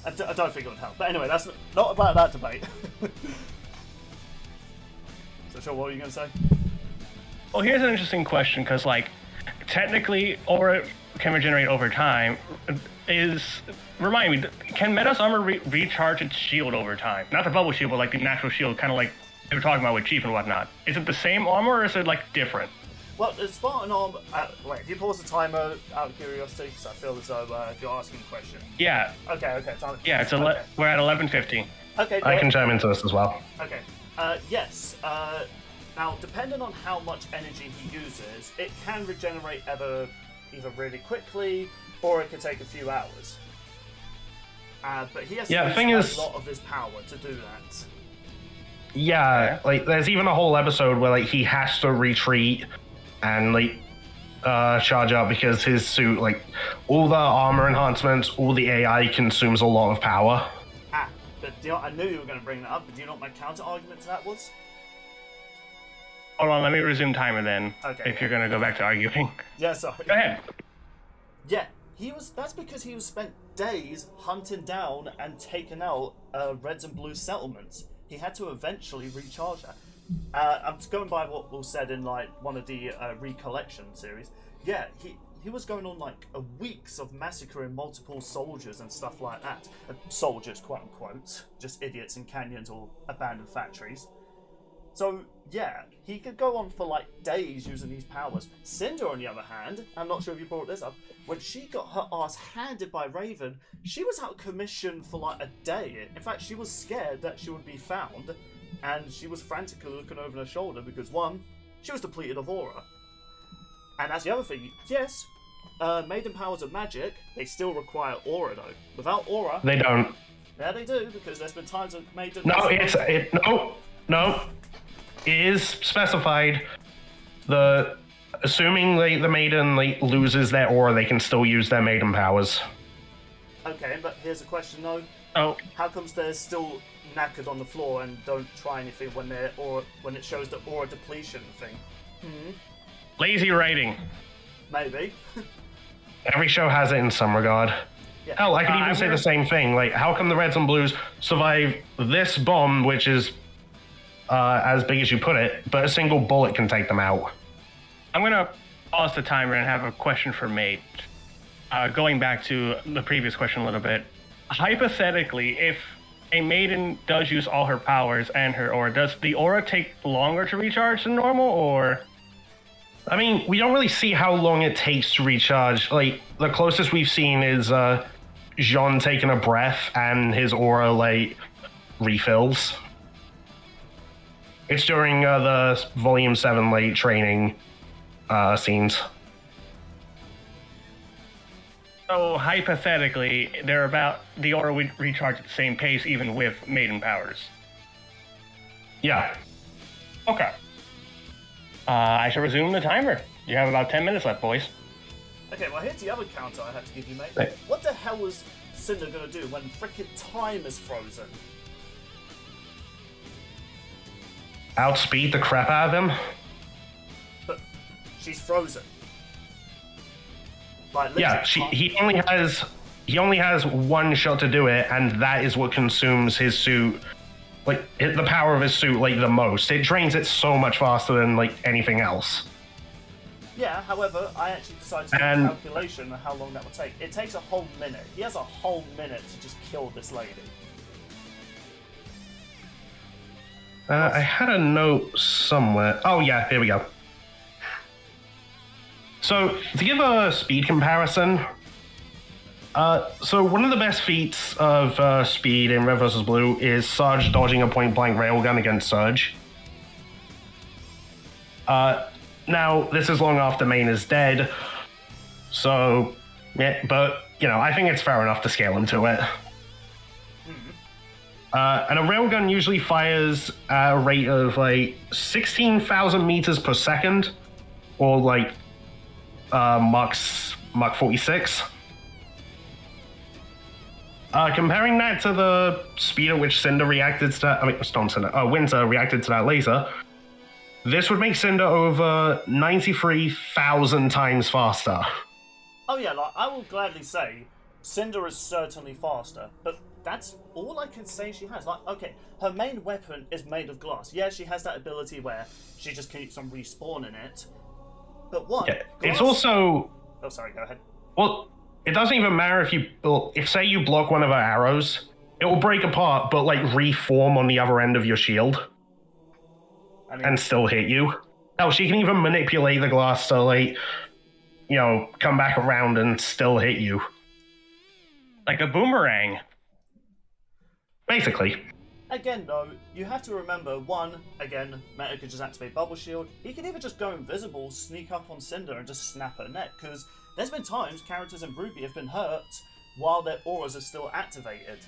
I don't think it would help. But anyway, that's not about that debate. So, sure, what were you going to say? Well, here's an interesting question, because, like, technically, aura can regenerate over time. Remind me, can Meta's armor recharge its shield over time? Not the bubble shield, but, like, the natural shield, kind of like they were talking about with Chief and whatnot. Is it the same armor, or is it, like, different? Well, the Spartan armor... wait, if you pause the timer out of curiosity, because I feel as though if you're asking a question... Yeah. Okay, time. Yeah, it's okay. We're at 11:50. Okay. I can chime into this as well. Okay. Yes. Now, depending on how much energy he uses, it can regenerate either really quickly, or it could take a few hours. But he has to use a lot of his power to do that. Yeah, like, there's even a whole episode where, like, he has to retreat and, like, charge up because his suit, like, all the armor enhancements, all the AI consumes a lot of power. But I knew you were going to bring that up, but do you know what my counter-argument to that was? Hold on, let me resume timer then, if you're going to go back to arguing. Yeah, sorry. Go ahead. Yeah, that's because he was spent days hunting down and taking out Reds and Blues settlements. He had to eventually recharge that. I'm just going by what was said in, like, one of the recollection series. Yeah, he was going on, like, weeks of massacring multiple soldiers and stuff like that. Soldiers, quote unquote, just idiots in canyons or abandoned factories. So, yeah, he could go on for, like, days using these powers. Cinder, on the other hand, I'm not sure if you brought this up, when she got her ass handed by Raven, she was out of commission for, like, a day. In fact, she was scared that she would be found, and she was frantically looking over her shoulder because, one, she was depleted of aura. And that's the other thing. Yes, Maiden powers are magic. They still require aura, though. Without aura... They don't. Yeah, they do, because there's been times that Maiden... No. It is specified. Assuming the Maiden loses their aura, they can still use their Maiden powers. Okay, but here's a question though. Oh. How comes they're still knackered on the floor and don't try anything when it shows the aura depletion thing? Lazy writing. Maybe. Every show has it in some regard. Yeah. Hell, I could even say the same thing. Like, how come the Reds and Blues survive this bomb, which is as big as you put it, but a single bullet can take them out? I'm gonna pause the timer and have a question for Mate. Going back to the previous question a little bit. Hypothetically, if a Maiden does use all her powers and her aura, does the aura take longer to recharge than normal, or...? I mean, we don't really see how long it takes to recharge. Like, the closest we've seen is Jean taking a breath and his aura, refills. It's during the Volume 7 training scenes. So, hypothetically, the aura would recharge at the same pace even with Maiden powers? Yeah. Okay. I shall resume the timer. You have about 10 minutes left, boys. Okay, well, here's the other counter I have to give you, mate. Hey. What the hell was Cinder gonna do when frickin' time is frozen? Outspeed the crap out of him? But she's frozen. Yeah, he only has one shot to do it, and that is what consumes his suit. The power of his suit, the most. It drains it so much faster than, anything else. Yeah, however, I actually decided to do a calculation of how long that would take. It takes a whole minute. He has a whole minute to just kill this lady. I had a note somewhere. Oh yeah, here we go. So to give a speed comparison, so one of the best feats of speed in Red vs. Blue is Surge dodging a point-blank railgun against Surge. Now, this is long after Maine is dead, so, yeah, but, you know, I think it's fair enough to scale him to it. And a railgun usually fires at a rate of, like, 16,000 meters per second, or, like, Mach 46. Comparing that to the speed at which Cinder reacted to that, Winter reacted to that laser, this would make Cinder over 93,000 times faster. Oh yeah, like, I will gladly say, Cinder is certainly faster, but that's all I can say she has. Like, okay, her main weapon is made of glass. Yeah, she has that ability where she just keeps on respawning it. But what? Yeah, it's also... Oh, sorry, go ahead. Well, it doesn't even matter if say you block one of her arrows, it will break apart, but, like, reform on the other end of your shield. I mean, and still hit you. Hell, she can even manipulate the glass to, like, you know, come back around and still hit you. Like a boomerang. Basically. Again, though, you have to remember, again, Meta could just activate Bubble Shield. He can even just go invisible, sneak up on Cinder, and just snap her neck, because there's been times characters in RWBY have been hurt while their auras are still activated,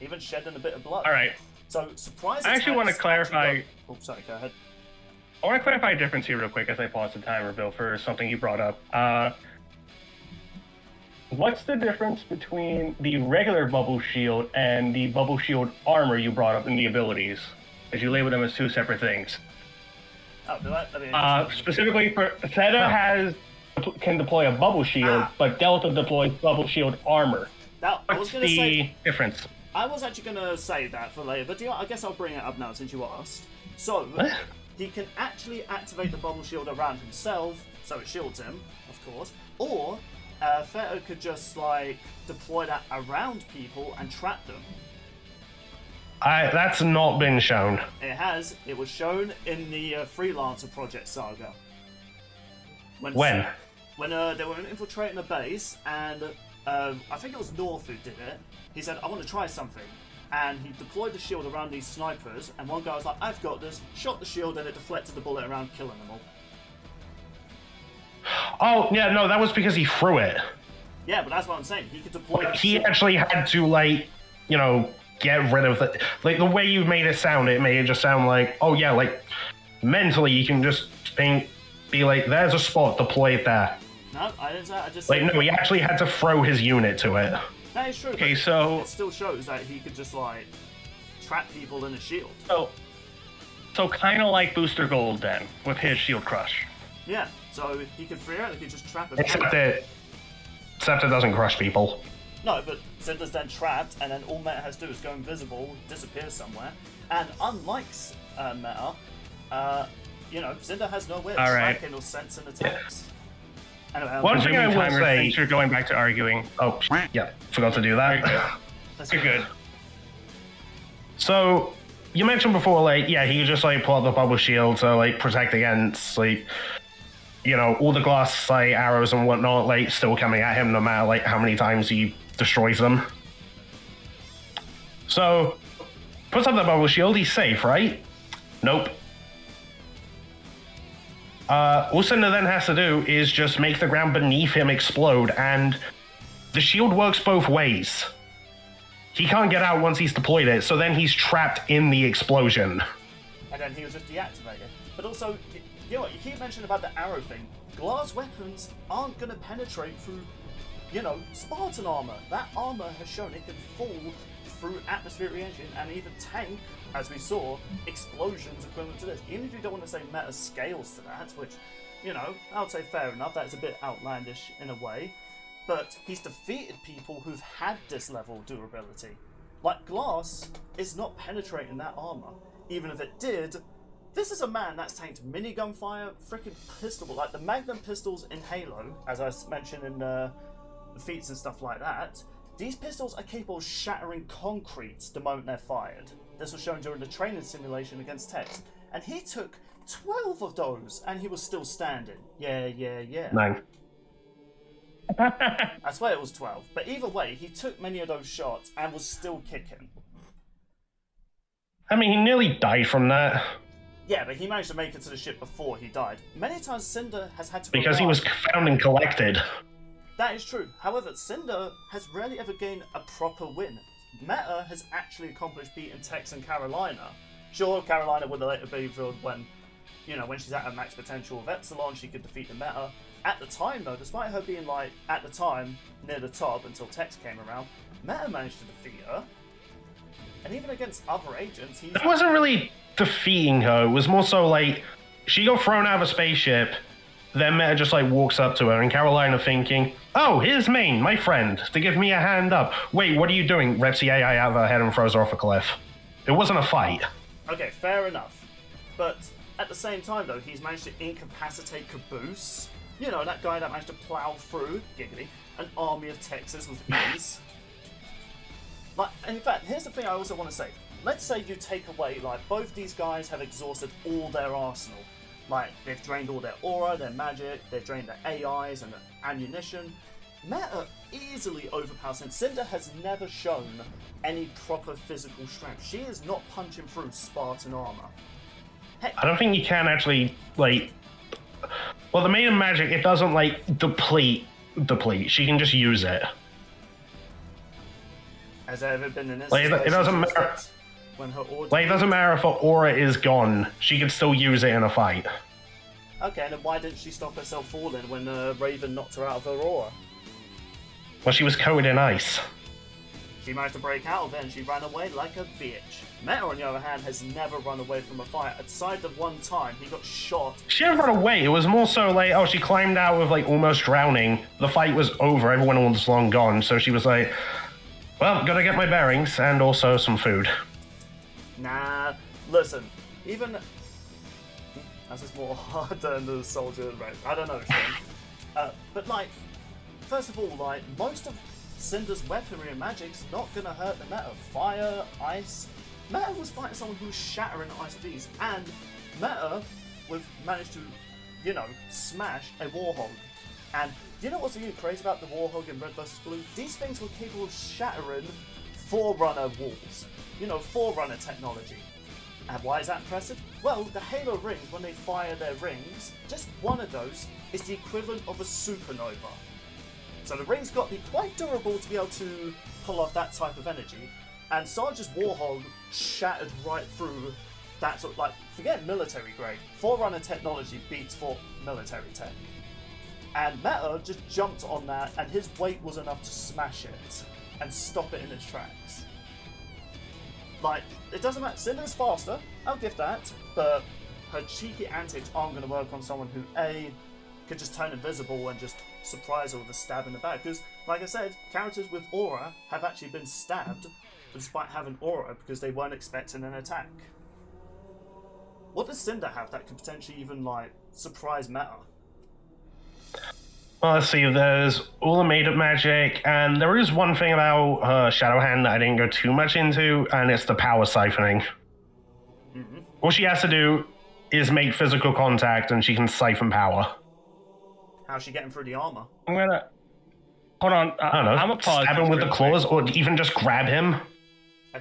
even shedding a bit of blood. Alright. So, surprise! I actually want to clarify... Oh, sorry, go ahead. I want to clarify a difference here real quick as I pause the timer, Bill, for something you brought up. What's the difference between the regular bubble shield and the bubble shield armor you brought up in the abilities? As you label them as two separate things. Oh, do I? Specifically, for Theta can deploy a bubble shield, but Delta deploys bubble shield armor. Now, What's the difference? I was actually going to say that for later, but I guess I'll bring it up now since you asked. So, he can actually activate the bubble shield around himself, so it shields him, of course, or Theta could just, like, deploy that around people and trap them. That's not been shown. It has. It was shown in the Freelancer Project saga. When? When they were infiltrating a base, and I think it was North who did it. He said, I want to try something. And he deployed the shield around these snipers, and one guy was like, I've got this, shot the shield, and it deflected the bullet around, killing them all. Oh, yeah, no, that was because he threw it. Yeah, but that's what I'm saying. He could deploy that He shield. actually had to, like, you know, get rid of the... Like, the way you made it sound, it made it just sound like, oh, yeah, like, mentally you can just be like, there's a spot, deploy it there. No, I didn't say that. I just like, said... no, he actually had to throw his unit to it. That is true. Okay, so... It still shows that he could just, like, trap people in a shield. So kind of like Booster Gold, then, with his Shield Crush. Yeah, so he could theoretically just trap him. Except it doesn't crush people. No, but Cinder's then trapped, and then all Meta has to do is go invisible, disappear somewhere. And unlike Meta, you know, Cinder has no way of tracking or sensing attacks. Anyway, one thing I will say... Since you're going back to arguing. Oh, yeah, forgot to do that. You're good. So, you mentioned before, like, yeah, he could just, like, pull out the bubble shield to, like, protect against, like, you know, all the glass, like, arrows and whatnot, like, still coming at him no matter, like, how many times he destroys them. So, puts up the bubble shield, he's safe, right? Nope. All Cinder then has to do is just make the ground beneath him explode, and the shield works both ways. He can't get out once he's deployed it, so then he's trapped in the explosion. And then he was just deactivated. But also, you know what, you keep mentioning about the arrow thing. Glass weapons aren't going to penetrate through, you know, Spartan armor. That armor has shown it can fall through atmospheric radiation and even tank, as we saw, explosions equivalent to this. Even if you don't want to say Meta scales to that, which, you know, I would say fair enough, that's a bit outlandish in a way. But he's defeated people who've had this level of durability. Like, glass is not penetrating that armor. Even if it did, this is a man that's tanked minigun fire, freaking pistol, like the Magnum pistols in Halo, as I mentioned in the feats and stuff like that. These pistols are capable of shattering concrete the moment they're fired. this was shown during the training simulation against Tex, and he took 12 of those, and he was still standing. Yeah. 9. I swear it was 12. But either way, he took many of those shots and was still kicking. I mean, he nearly died from that. Yeah, but he managed to make it to the ship before he died. Many times Cinder has had to... Because he was found and collected. That is true. However, Cinder has rarely ever gained a proper win. Meta has actually accomplished beating Tex and Carolina. Sure, Carolina would have later be revealed when, when she's at her max potential of Epsilon, she could defeat the Meta. At the time, though, despite her being, at the time, near the top until Tex came around, Meta managed to defeat her. And even against other agents, he's... It wasn't really defeating her. It was more so, she got thrown out of a spaceship, then Meta just, walks up to her, and Carolina thinking, oh, here's Maine, my friend, to give me a hand up. Wait, what are you doing? Rips the AI out of her head and throws her off a cliff. It wasn't a fight. Okay, fair enough. But at the same time, though, he's managed to incapacitate Caboose. That guy that managed to plow through, giggity, an army of Texas with ease. In fact, here's the thing I also want to say. Let's say you take away, both these guys have exhausted all their arsenal. They've drained all their aura, their magic, they've drained their AIs and their ammunition. Meta easily overpowers him. Cinder has never shown any proper physical strength. She is not punching through Spartan armor. Heck, I don't think you can actually, Well, the Maiden magic, it doesn't, deplete. She can just use it. Has there ever been an It doesn't matter. When her aura... It doesn't matter if her aura is gone. She can still use it in a fight. Okay, then why didn't she stop herself falling when Raven knocked her out of her aura? Well, she was coated in ice. She managed to break out of it and she ran away like a bitch. Meta, on the other hand, has never run away from a fight. Aside the one time he got shot. She didn't run away. It was more so she climbed out with almost drowning. The fight was over. Everyone was long gone. So she was like, well, gotta get my bearings and also some food. Nah, listen, even... That's just more hard than the soldier, right? I don't know, Shane. But first of all, most of Cinder's weaponry and magic's not gonna hurt the Meta. Fire, ice... Meta was fighting someone who was shattering ice with ease, and Meta managed to, smash a Warhog. And you know what's really crazy about the Warhog in Red vs. Blue? These things were capable of shattering Forerunner walls. Forerunner technology. And why is that impressive? Well, the Halo rings, when they fire their rings, just one of those is the equivalent of a supernova. So the rings got to be quite durable to be able to pull off that type of energy. And Sarge's Warhog shattered right through that sort of, forget military grade. Forerunner technology beats for military tech. And Meta just jumped on that, and his weight was enough to smash it and stop it in its tracks. It doesn't matter. Cinder's faster, I'll give that, but her cheeky antics aren't going to work on someone who, A, could just turn invisible and just surprise her with a stab in the back. Because, like I said, characters with aura have actually been stabbed despite having aura because they weren't expecting an attack. What does Cinder have that could potentially even, surprise Meta? Well, let's see, there's all the made-up magic, and there is one thing about her Shadow Hand that I didn't go too much into, and it's the power siphoning. Mm-hmm. All she has to do is make physical contact, and she can siphon power. How's she getting through the armor? I'm gonna... Hold on. I don't know, I'm gonna pause stab him with the claws, or even just grab him.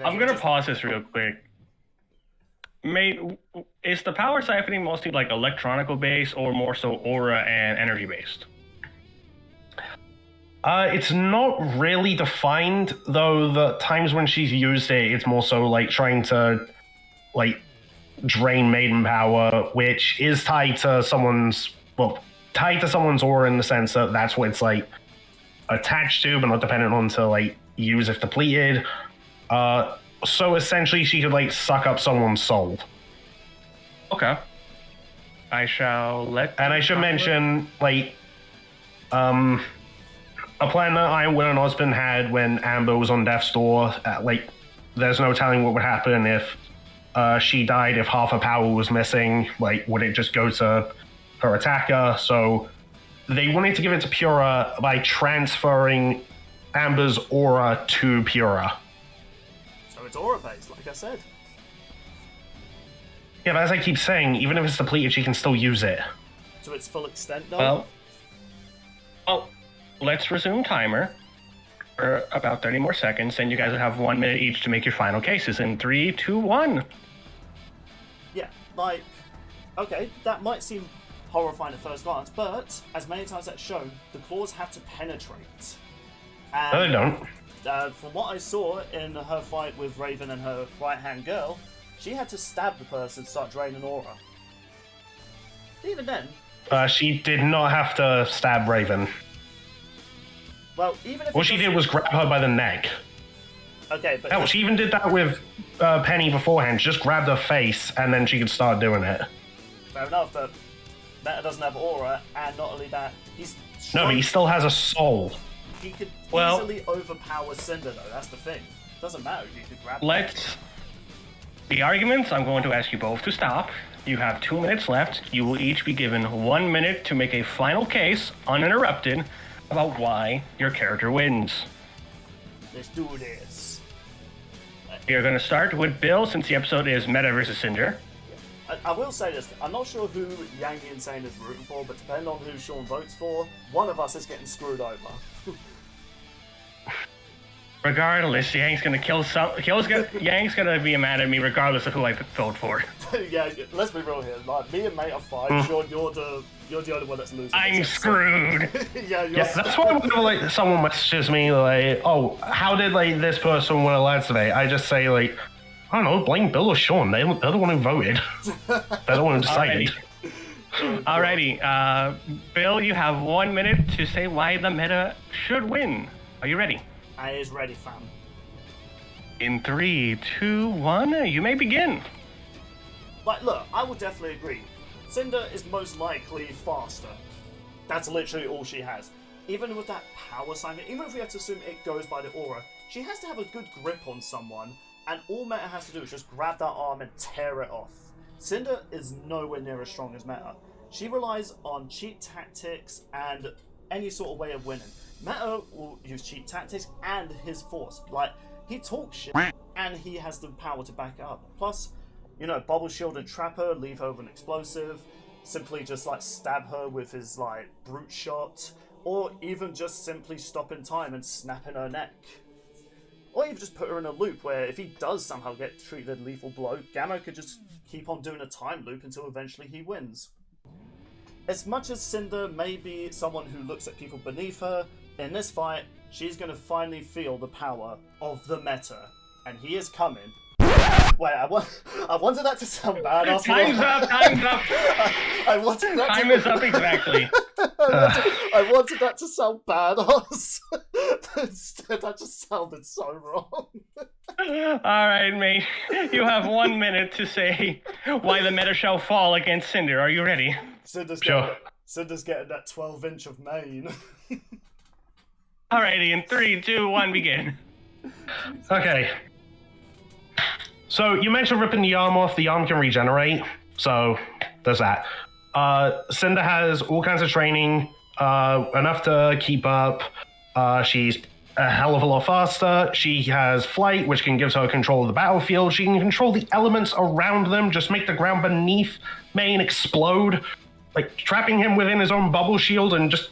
I'm gonna pause this real quick. Mate, is the power siphoning mostly electronical based or more so aura and energy based? It's not really defined, though the times when she's used it, it's more so trying to drain Maiden power, which is tied to someone's aura in the sense that that's what it's attached to, but not dependent on to use if depleted. So essentially she could suck up someone's soul. Okay. I shall let... And I should mention, a plan that Iron Will and Osmond had when Amber was on death's door, there's no telling what would happen if she died, if half her power was missing. Would it just go to her attacker? So they wanted to give it to Pura by transferring Amber's aura to Pura. So it's aura based, like I said. Yeah, but as I keep saying, even if it's depleted, she can still use it. To its full extent, though? Well, let's resume timer for about 30 more seconds, and you guys will have 1 minute each to make your final cases in 3, 2, 1. Yeah, like, okay, that might seem horrifying at first glance, but as many times as shown, the claws have to penetrate. And, No, they don't. From what I saw in her fight with Raven and her right-hand girl, she had to stab the person to start draining aura. Even then... She did not have to stab Raven. Well, even if... What she did was grab her by the neck. Okay, but... Hell, she even did that with Penny beforehand. She just grabbed her face, and then she could start doing it. Fair enough, but Meta doesn't have aura, and not only that, he's... No, but he still has a soul. He could easily overpower Cinder, though. That's the thing. Doesn't matter if you could grab him. The arguments, I'm going to ask you both to stop. You have 2 minutes left. You will each be given 1 minute to make a final case, uninterrupted, about why your character wins. Let's do this. We are going to start with Bill, since the episode is Meta versus Cinder. I will say this, I'm not sure who YangTheInsane is rooting for, but depending on who Sean votes for, one of us is getting screwed over. Regardless, Yang's gonna Yang's gonna be mad at me regardless of who I vote for. Yeah, let's be real here. Like, me and mate are fine. Sean, you're the only one that's losing. I'm screwed. Yeah, That's why whenever like someone messages me like, "Oh, how did like this person win a lads today?" I just say like, "I don't know, blame Bill or Sean. They're the one who voted. They're the one who decided." Alrighty, Bill, you have 1 minute to say why the meta should win. Are you ready? I is ready, fam. In 3, 2, 1, you may begin. Like, look, I would definitely agree. Cinder is most likely faster. That's literally all she has. Even with that power sign, even if we have to assume it goes by the aura, she has to have a good grip on someone, and all Meta has to do is just grab that arm and tear it off. Cinder is nowhere near as strong as Meta. She relies on cheat tactics and any sort of way of winning. Meta will use cheat tactics and his force. Like, he talks shit, and he has the power to back it up. Plus, you know, bubble shield and trap her, leave her with an explosive, simply just like stab her with his like brute shot, or even just simply stop in time and snap in her neck. Or even just put her in a loop where if he does somehow get treated a lethal blow, Gamma could just keep on doing a time loop until eventually he wins. As much as Cinder may be someone who looks at people beneath her, in this fight, she's going to finally feel the power of the meta. And he is coming. Wait, I wanted that to sound bad. Time's up! I wanted that Time is up, exactly. I wanted that to sound badass. Instead, that just sounded so wrong. Alright, mate. You have 1 minute to say why the meta shall fall against Cinder. Are you ready? Cinder's Sure. getting that 12-inch of Maine. Alrighty, in 3, 2, 1, begin. Okay. So you mentioned ripping the arm off. The arm can regenerate, so there's that. Cinder has all kinds of training, enough to keep up. She's a hell of a lot faster. She has flight, which can give her control of the battlefield. She can control the elements around them, just make the ground beneath Maine explode, like trapping him within his own bubble shield and just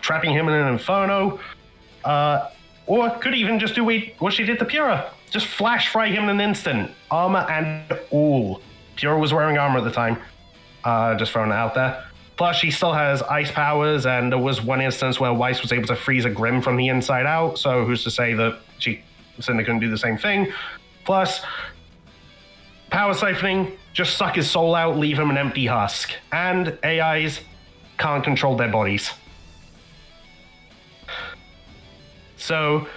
trapping him in an inferno. Or could even just do what she did to Pura. Just flash fry him in an instant. Armor and all. Pura was wearing armor at the time. Just throwing it out there. Plus, she still has ice powers, and there was one instance where Weiss was able to freeze a Grim from the inside out, so who's to say that Cinder couldn't do the same thing? Plus, power siphoning, just suck his soul out, leave him an empty husk. And AIs can't control their bodies. So,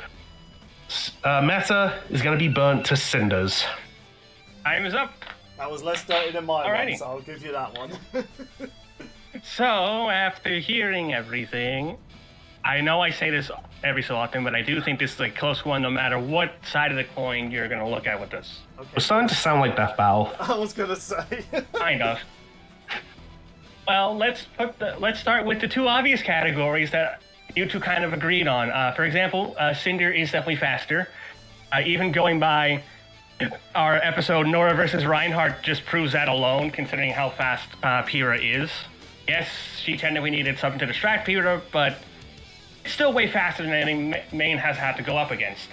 Meta is going to be burnt to cinders. Time is up. That was less dirty than my Alrighty. one, so I'll give you that one. So, after hearing everything, I know I say this every so often, but I do think this is a close one no matter what side of the coin you're going to look at with this. Okay. We're starting to sound like Death Battle. I was gonna say. Kind of. Well, let's start with the two obvious categories that you two kind of agreed on. For example, Cinder is definitely faster. Even going by our episode Nora versus Reinhardt just proves that alone, considering how fast Pyrrha is. Yes, she technically needed something to distract Pyrrha, but it's still way faster than any Maine has had to go up against.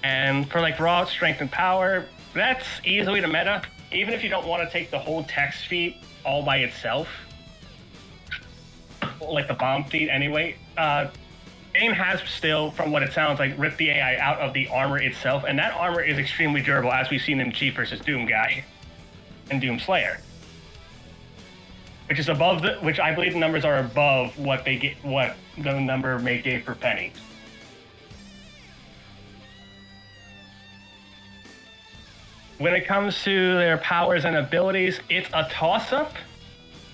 And for like raw strength and power, that's easily the meta. Even if you don't want to take the whole text feat all by itself, like the bomb feat anyway, Maine has still, from what it sounds like, ripped the AI out of the armor itself, and that armor is extremely durable, as we've seen in Chief versus Doom guy and Doom Slayer, which is above which I believe the numbers are above what the number May gave for Penny. When it comes to their powers and abilities, it's a toss-up.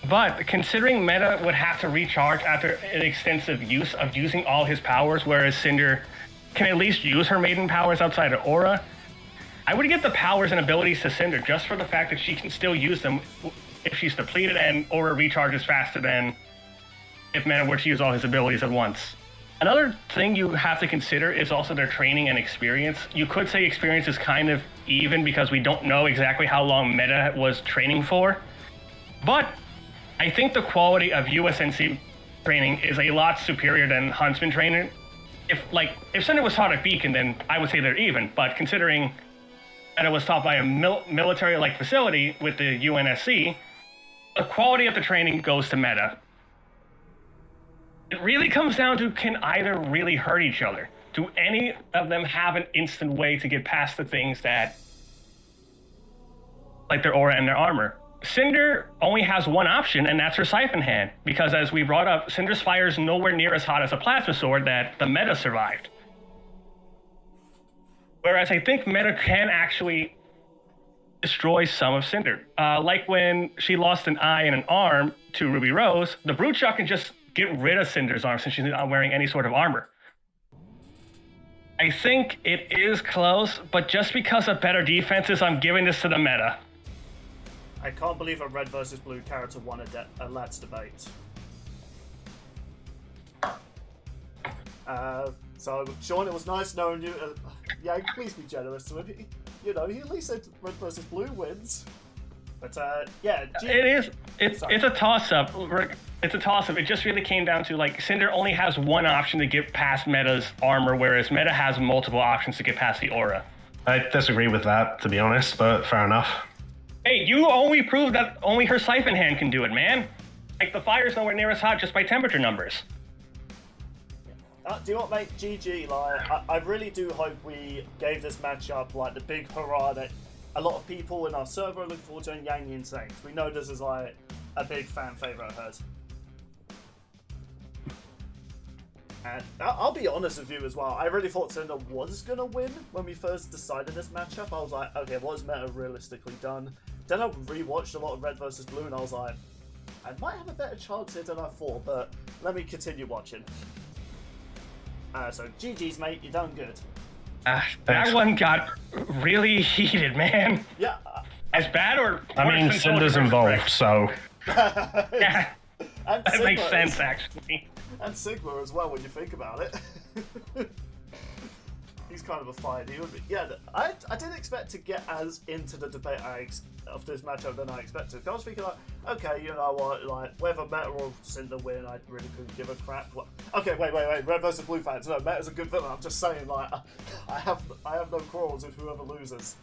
But considering Meta would have to recharge after an extensive use of using all his powers, whereas Cinder can at least use her maiden powers outside of Aura, I would give the powers and abilities to Cinder just for the fact that she can still use them if she's depleted, and Aura recharges faster than if Meta were to use all his abilities at once. Another thing you have to consider is also their training and experience. You could say experience is kind of even because we don't know exactly how long Meta was training for, but I think the quality of USNC training is a lot superior than Huntsman training. If Cinder was taught at Beacon, then I would say they're even, but considering that it was taught by a military-like facility with the UNSC, the quality of the training goes to Meta. It really comes down to, can either really hurt each other? Do any of them have an instant way to get past the things that, like their aura and their armor? Cinder only has one option, and that's her Siphon Hand, because as we brought up, Cinder's fire is nowhere near as hot as a plasma sword that the Meta survived. Whereas I think Meta can actually destroy some of Cinder. Like when she lost an eye and an arm to Ruby Rose, the Brute Shot can just get rid of Cinder's arm since she's not wearing any sort of armor. I think it is close, but just because of better defenses, I'm giving this to the Meta. I can't believe a red versus blue character won a lads debate. So, Sean, it was nice knowing you. Yeah, please be generous to him. You know, he at least said red versus blue wins. But, yeah. It is. It's a toss-up. It's a toss-up. It just really came down to, like, Cinder only has one option to get past Meta's armor, whereas Meta has multiple options to get past the aura. I disagree with that, to be honest, but fair enough. Hey, you only proved that only her Siphon Hand can do it, man. Like, the fire's nowhere near as hot just by temperature numbers. Do you know what, mate? GG, like, I really do hope we gave this matchup, like, the big hurrah that a lot of people in our server look forward to in YangTheInsane. We know this is, like, a big fan favorite of hers. And I'll be honest with you as well, I really thought Cinder was going to win when we first decided this matchup. I was like, okay, what has Meta realistically done? Then I rewatched a lot of Red vs. Blue and I was like, I might have a better chance here than I thought, but let me continue watching. So GG's, mate, you done good. That one got really heated, man. Yeah. As bad or I mean, Cinder's involved, so... Yeah, and that Sigma makes sense, actually. And Sigma as well, when you think about it. He's kind of a fire dude. Yeah, I didn't expect to get as into the debate of this matchup than I expected. I was thinking, like, okay, you know what, like, whether Meta or Cinder win, I really couldn't give a crap. Okay, wait, Red versus Blue fans. No, Meta's a good villain. I'm just saying, like, I have no quarrels with whoever loses.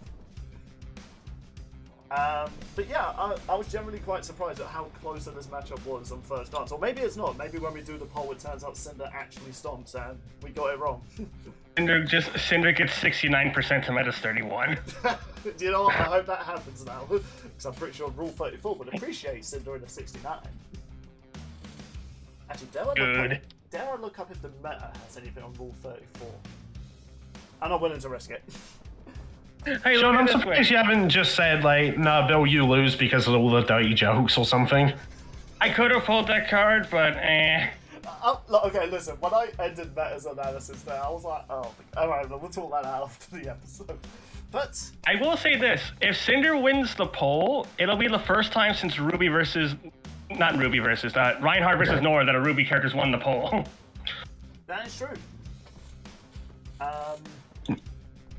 But yeah, I was generally quite surprised at how close this matchup was on first glance. Or maybe it's not. Maybe when we do the poll, it turns out Cinder actually stomps and we got it wrong. Cinder gets 69% to Meta's 31. Do you know what? I hope that happens now. Because I'm pretty sure Rule 34 would appreciate Cinder in a 69. Actually, dare I look up if the meta has anything on Rule 34? I'm not willing to risk it. Hey, Sean, I'm surprised you haven't just said, like, nah, Bill, you lose because of all the dirty jokes or something. I could have pulled that card, but Okay, listen, when I ended Meta's analysis there, I was like, oh, alright, we'll talk that out after the episode. But I will say this, if Cinder wins the poll, it'll be the first time since Reinhardt versus Nora that a RWBY character's won the poll. that is true.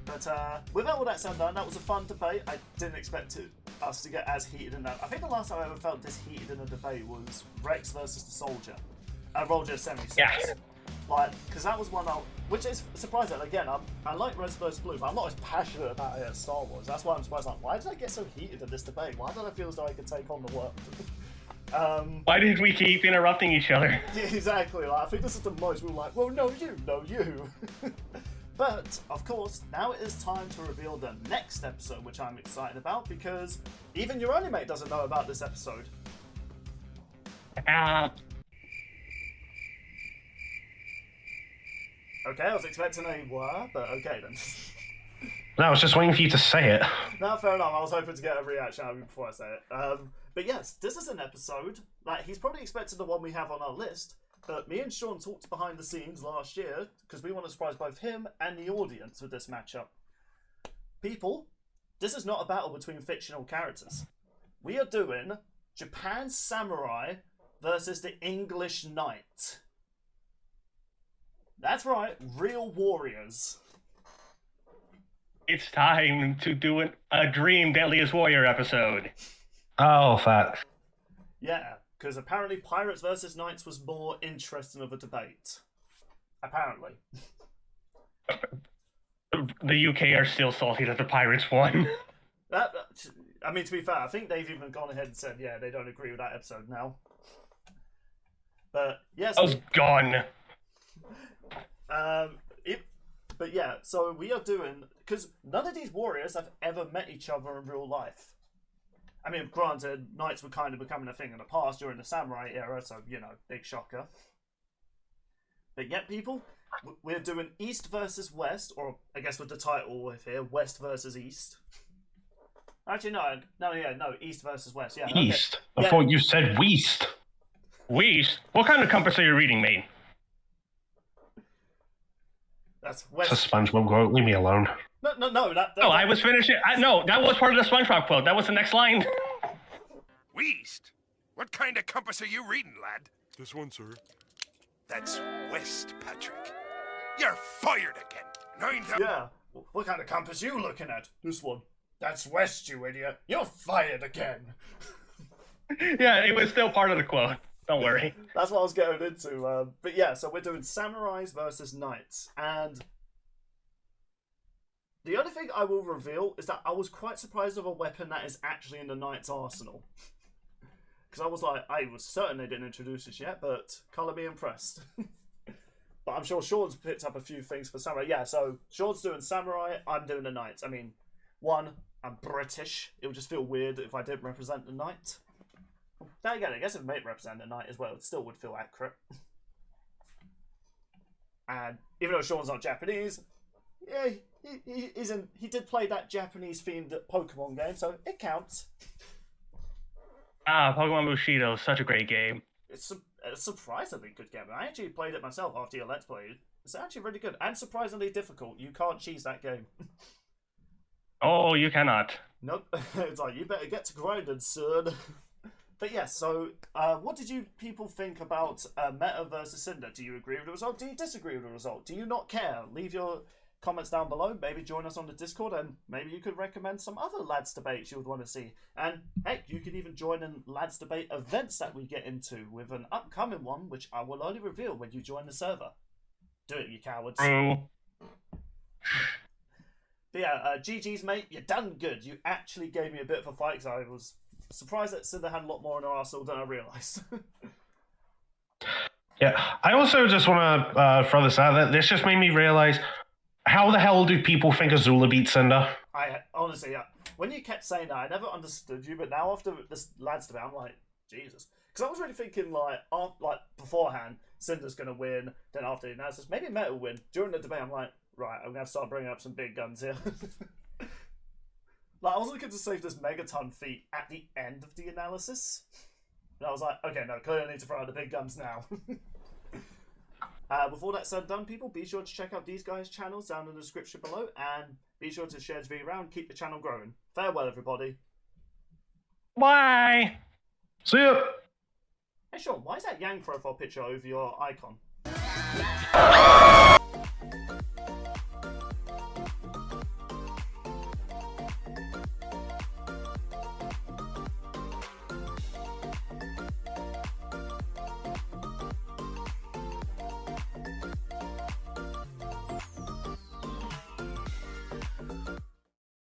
But without all that said, that was a fun debate. I didn't expect us to get as heated in that. I think the last time I ever felt this heated in a debate was Rex versus the Soldier. Roger 76. Yeah. Like, because that was one which is surprising. Again, I like Red vs Blue, but I'm not as passionate about it as Star Wars. That's why I'm surprised. Like, why did I get so heated in this debate? Why did I feel as though I could take on the world? Why did we keep interrupting each other? Yeah, exactly. Like, I think this is the most we were like, well, no, you. But, of course, now it is time to reveal the next episode, which I'm excited about, because even your only mate doesn't know about this episode. Okay, I was expecting a were, but okay then. No, I was just waiting for you to say it. No, fair enough. I was hoping to get a reaction out of you before I say it. But yes, this is an episode, like, he's probably expecting the one we have on our list, but me and Sean talked behind the scenes last year, because we want to surprise both him and the audience with this matchup. People, this is not a battle between fictional characters. We are doing Japan's samurai versus the English knight. That's right, real warriors. It's time to do a Dream Deadliest Warrior episode. Oh, that. Yeah, because apparently Pirates versus Knights was more interesting of a debate. Apparently. The UK are still salty that the Pirates won. I mean, to be fair, I think they've even gone ahead and said, yeah, they don't agree with that episode now. But, yes. I was gone. But yeah, so we are doing, because none of these warriors have ever met each other in real life. I mean, granted, knights were kind of becoming a thing in the past during the samurai era, so, you know, big shocker. But yet, people, we're doing East versus West, or I guess with the title here, West versus East. Actually, no, East versus West, yeah. East? Okay. I thought you said Weast. Weast? What kind of compass are you reading, mate? That's West. It's a SpongeBob quote. Leave me alone. No. Oh, I was finishing. No, that was part of the SpongeBob quote. That was the next line. West? What kind of compass are you reading, lad? This one, sir. That's West, Patrick. You're fired again. Yeah. What kind of compass you looking at? This one. That's West, you idiot. You're fired again. Yeah, it was still part of the quote. Don't worry. That's what I was getting into. But yeah, so we're doing samurais versus knights. And the only thing I will reveal is that I was quite surprised of a weapon that is actually in the knight's arsenal. Because I was like, I was certain they didn't introduce this yet, but colour me impressed. But I'm sure Sean's picked up a few things for samurai. Yeah, so Sean's doing samurai, I'm doing the knights. I mean, one, I'm British. It would just feel weird if I didn't represent the knight. Then again, I guess if mate represent the knight as well, it still would feel accurate. And even though Sean's not Japanese, yeah, he did play that Japanese-themed Pokemon game, so it counts. Pokemon Bushido is such a great game. It's a surprisingly good game. I actually played it myself after your Let's Play. It's actually really good and surprisingly difficult. You can't cheese that game. Oh, you cannot. Nope. It's like, you better get to grinding, son. But yes, so what did you people think about Meta versus Cinder? Do you agree with the result? Do you disagree with the result? Do you not care? Leave your comments down below. Maybe join us on the Discord, and maybe you could recommend some other lads debates you would want to see. And heck, you could even join in lads debate events that we get into with an upcoming one, which I will only reveal when you join the server. Do it, you cowards. True. But yeah, GG's mate, you done good. You actually gave me a bit of a fight because I was surprised that Cinder had a lot more in her arsenal than I realised. Yeah, I also just want to throw this out there. This just made me realize, how the hell do people think Azula beat Cinder? I honestly, when you kept saying that, I never understood you, but now after this lad's debate, I'm like, Jesus. Because I was really thinking, like beforehand, Cinder's going to win, then after the analysis, maybe Meta will win. During the debate, I'm like, right, I'm going to have to start bringing up some big guns here. Like, I was looking to save this Megaton feat at the end of the analysis. And I was like, okay, no, clearly I need to throw out the big guns now. Before that's done, people, be sure to check out these guys' channels down in the description below, and be sure to share this video around, keep the channel growing. Farewell, everybody. Bye! See ya! Hey, Sean, why is that Yang profile picture over your icon?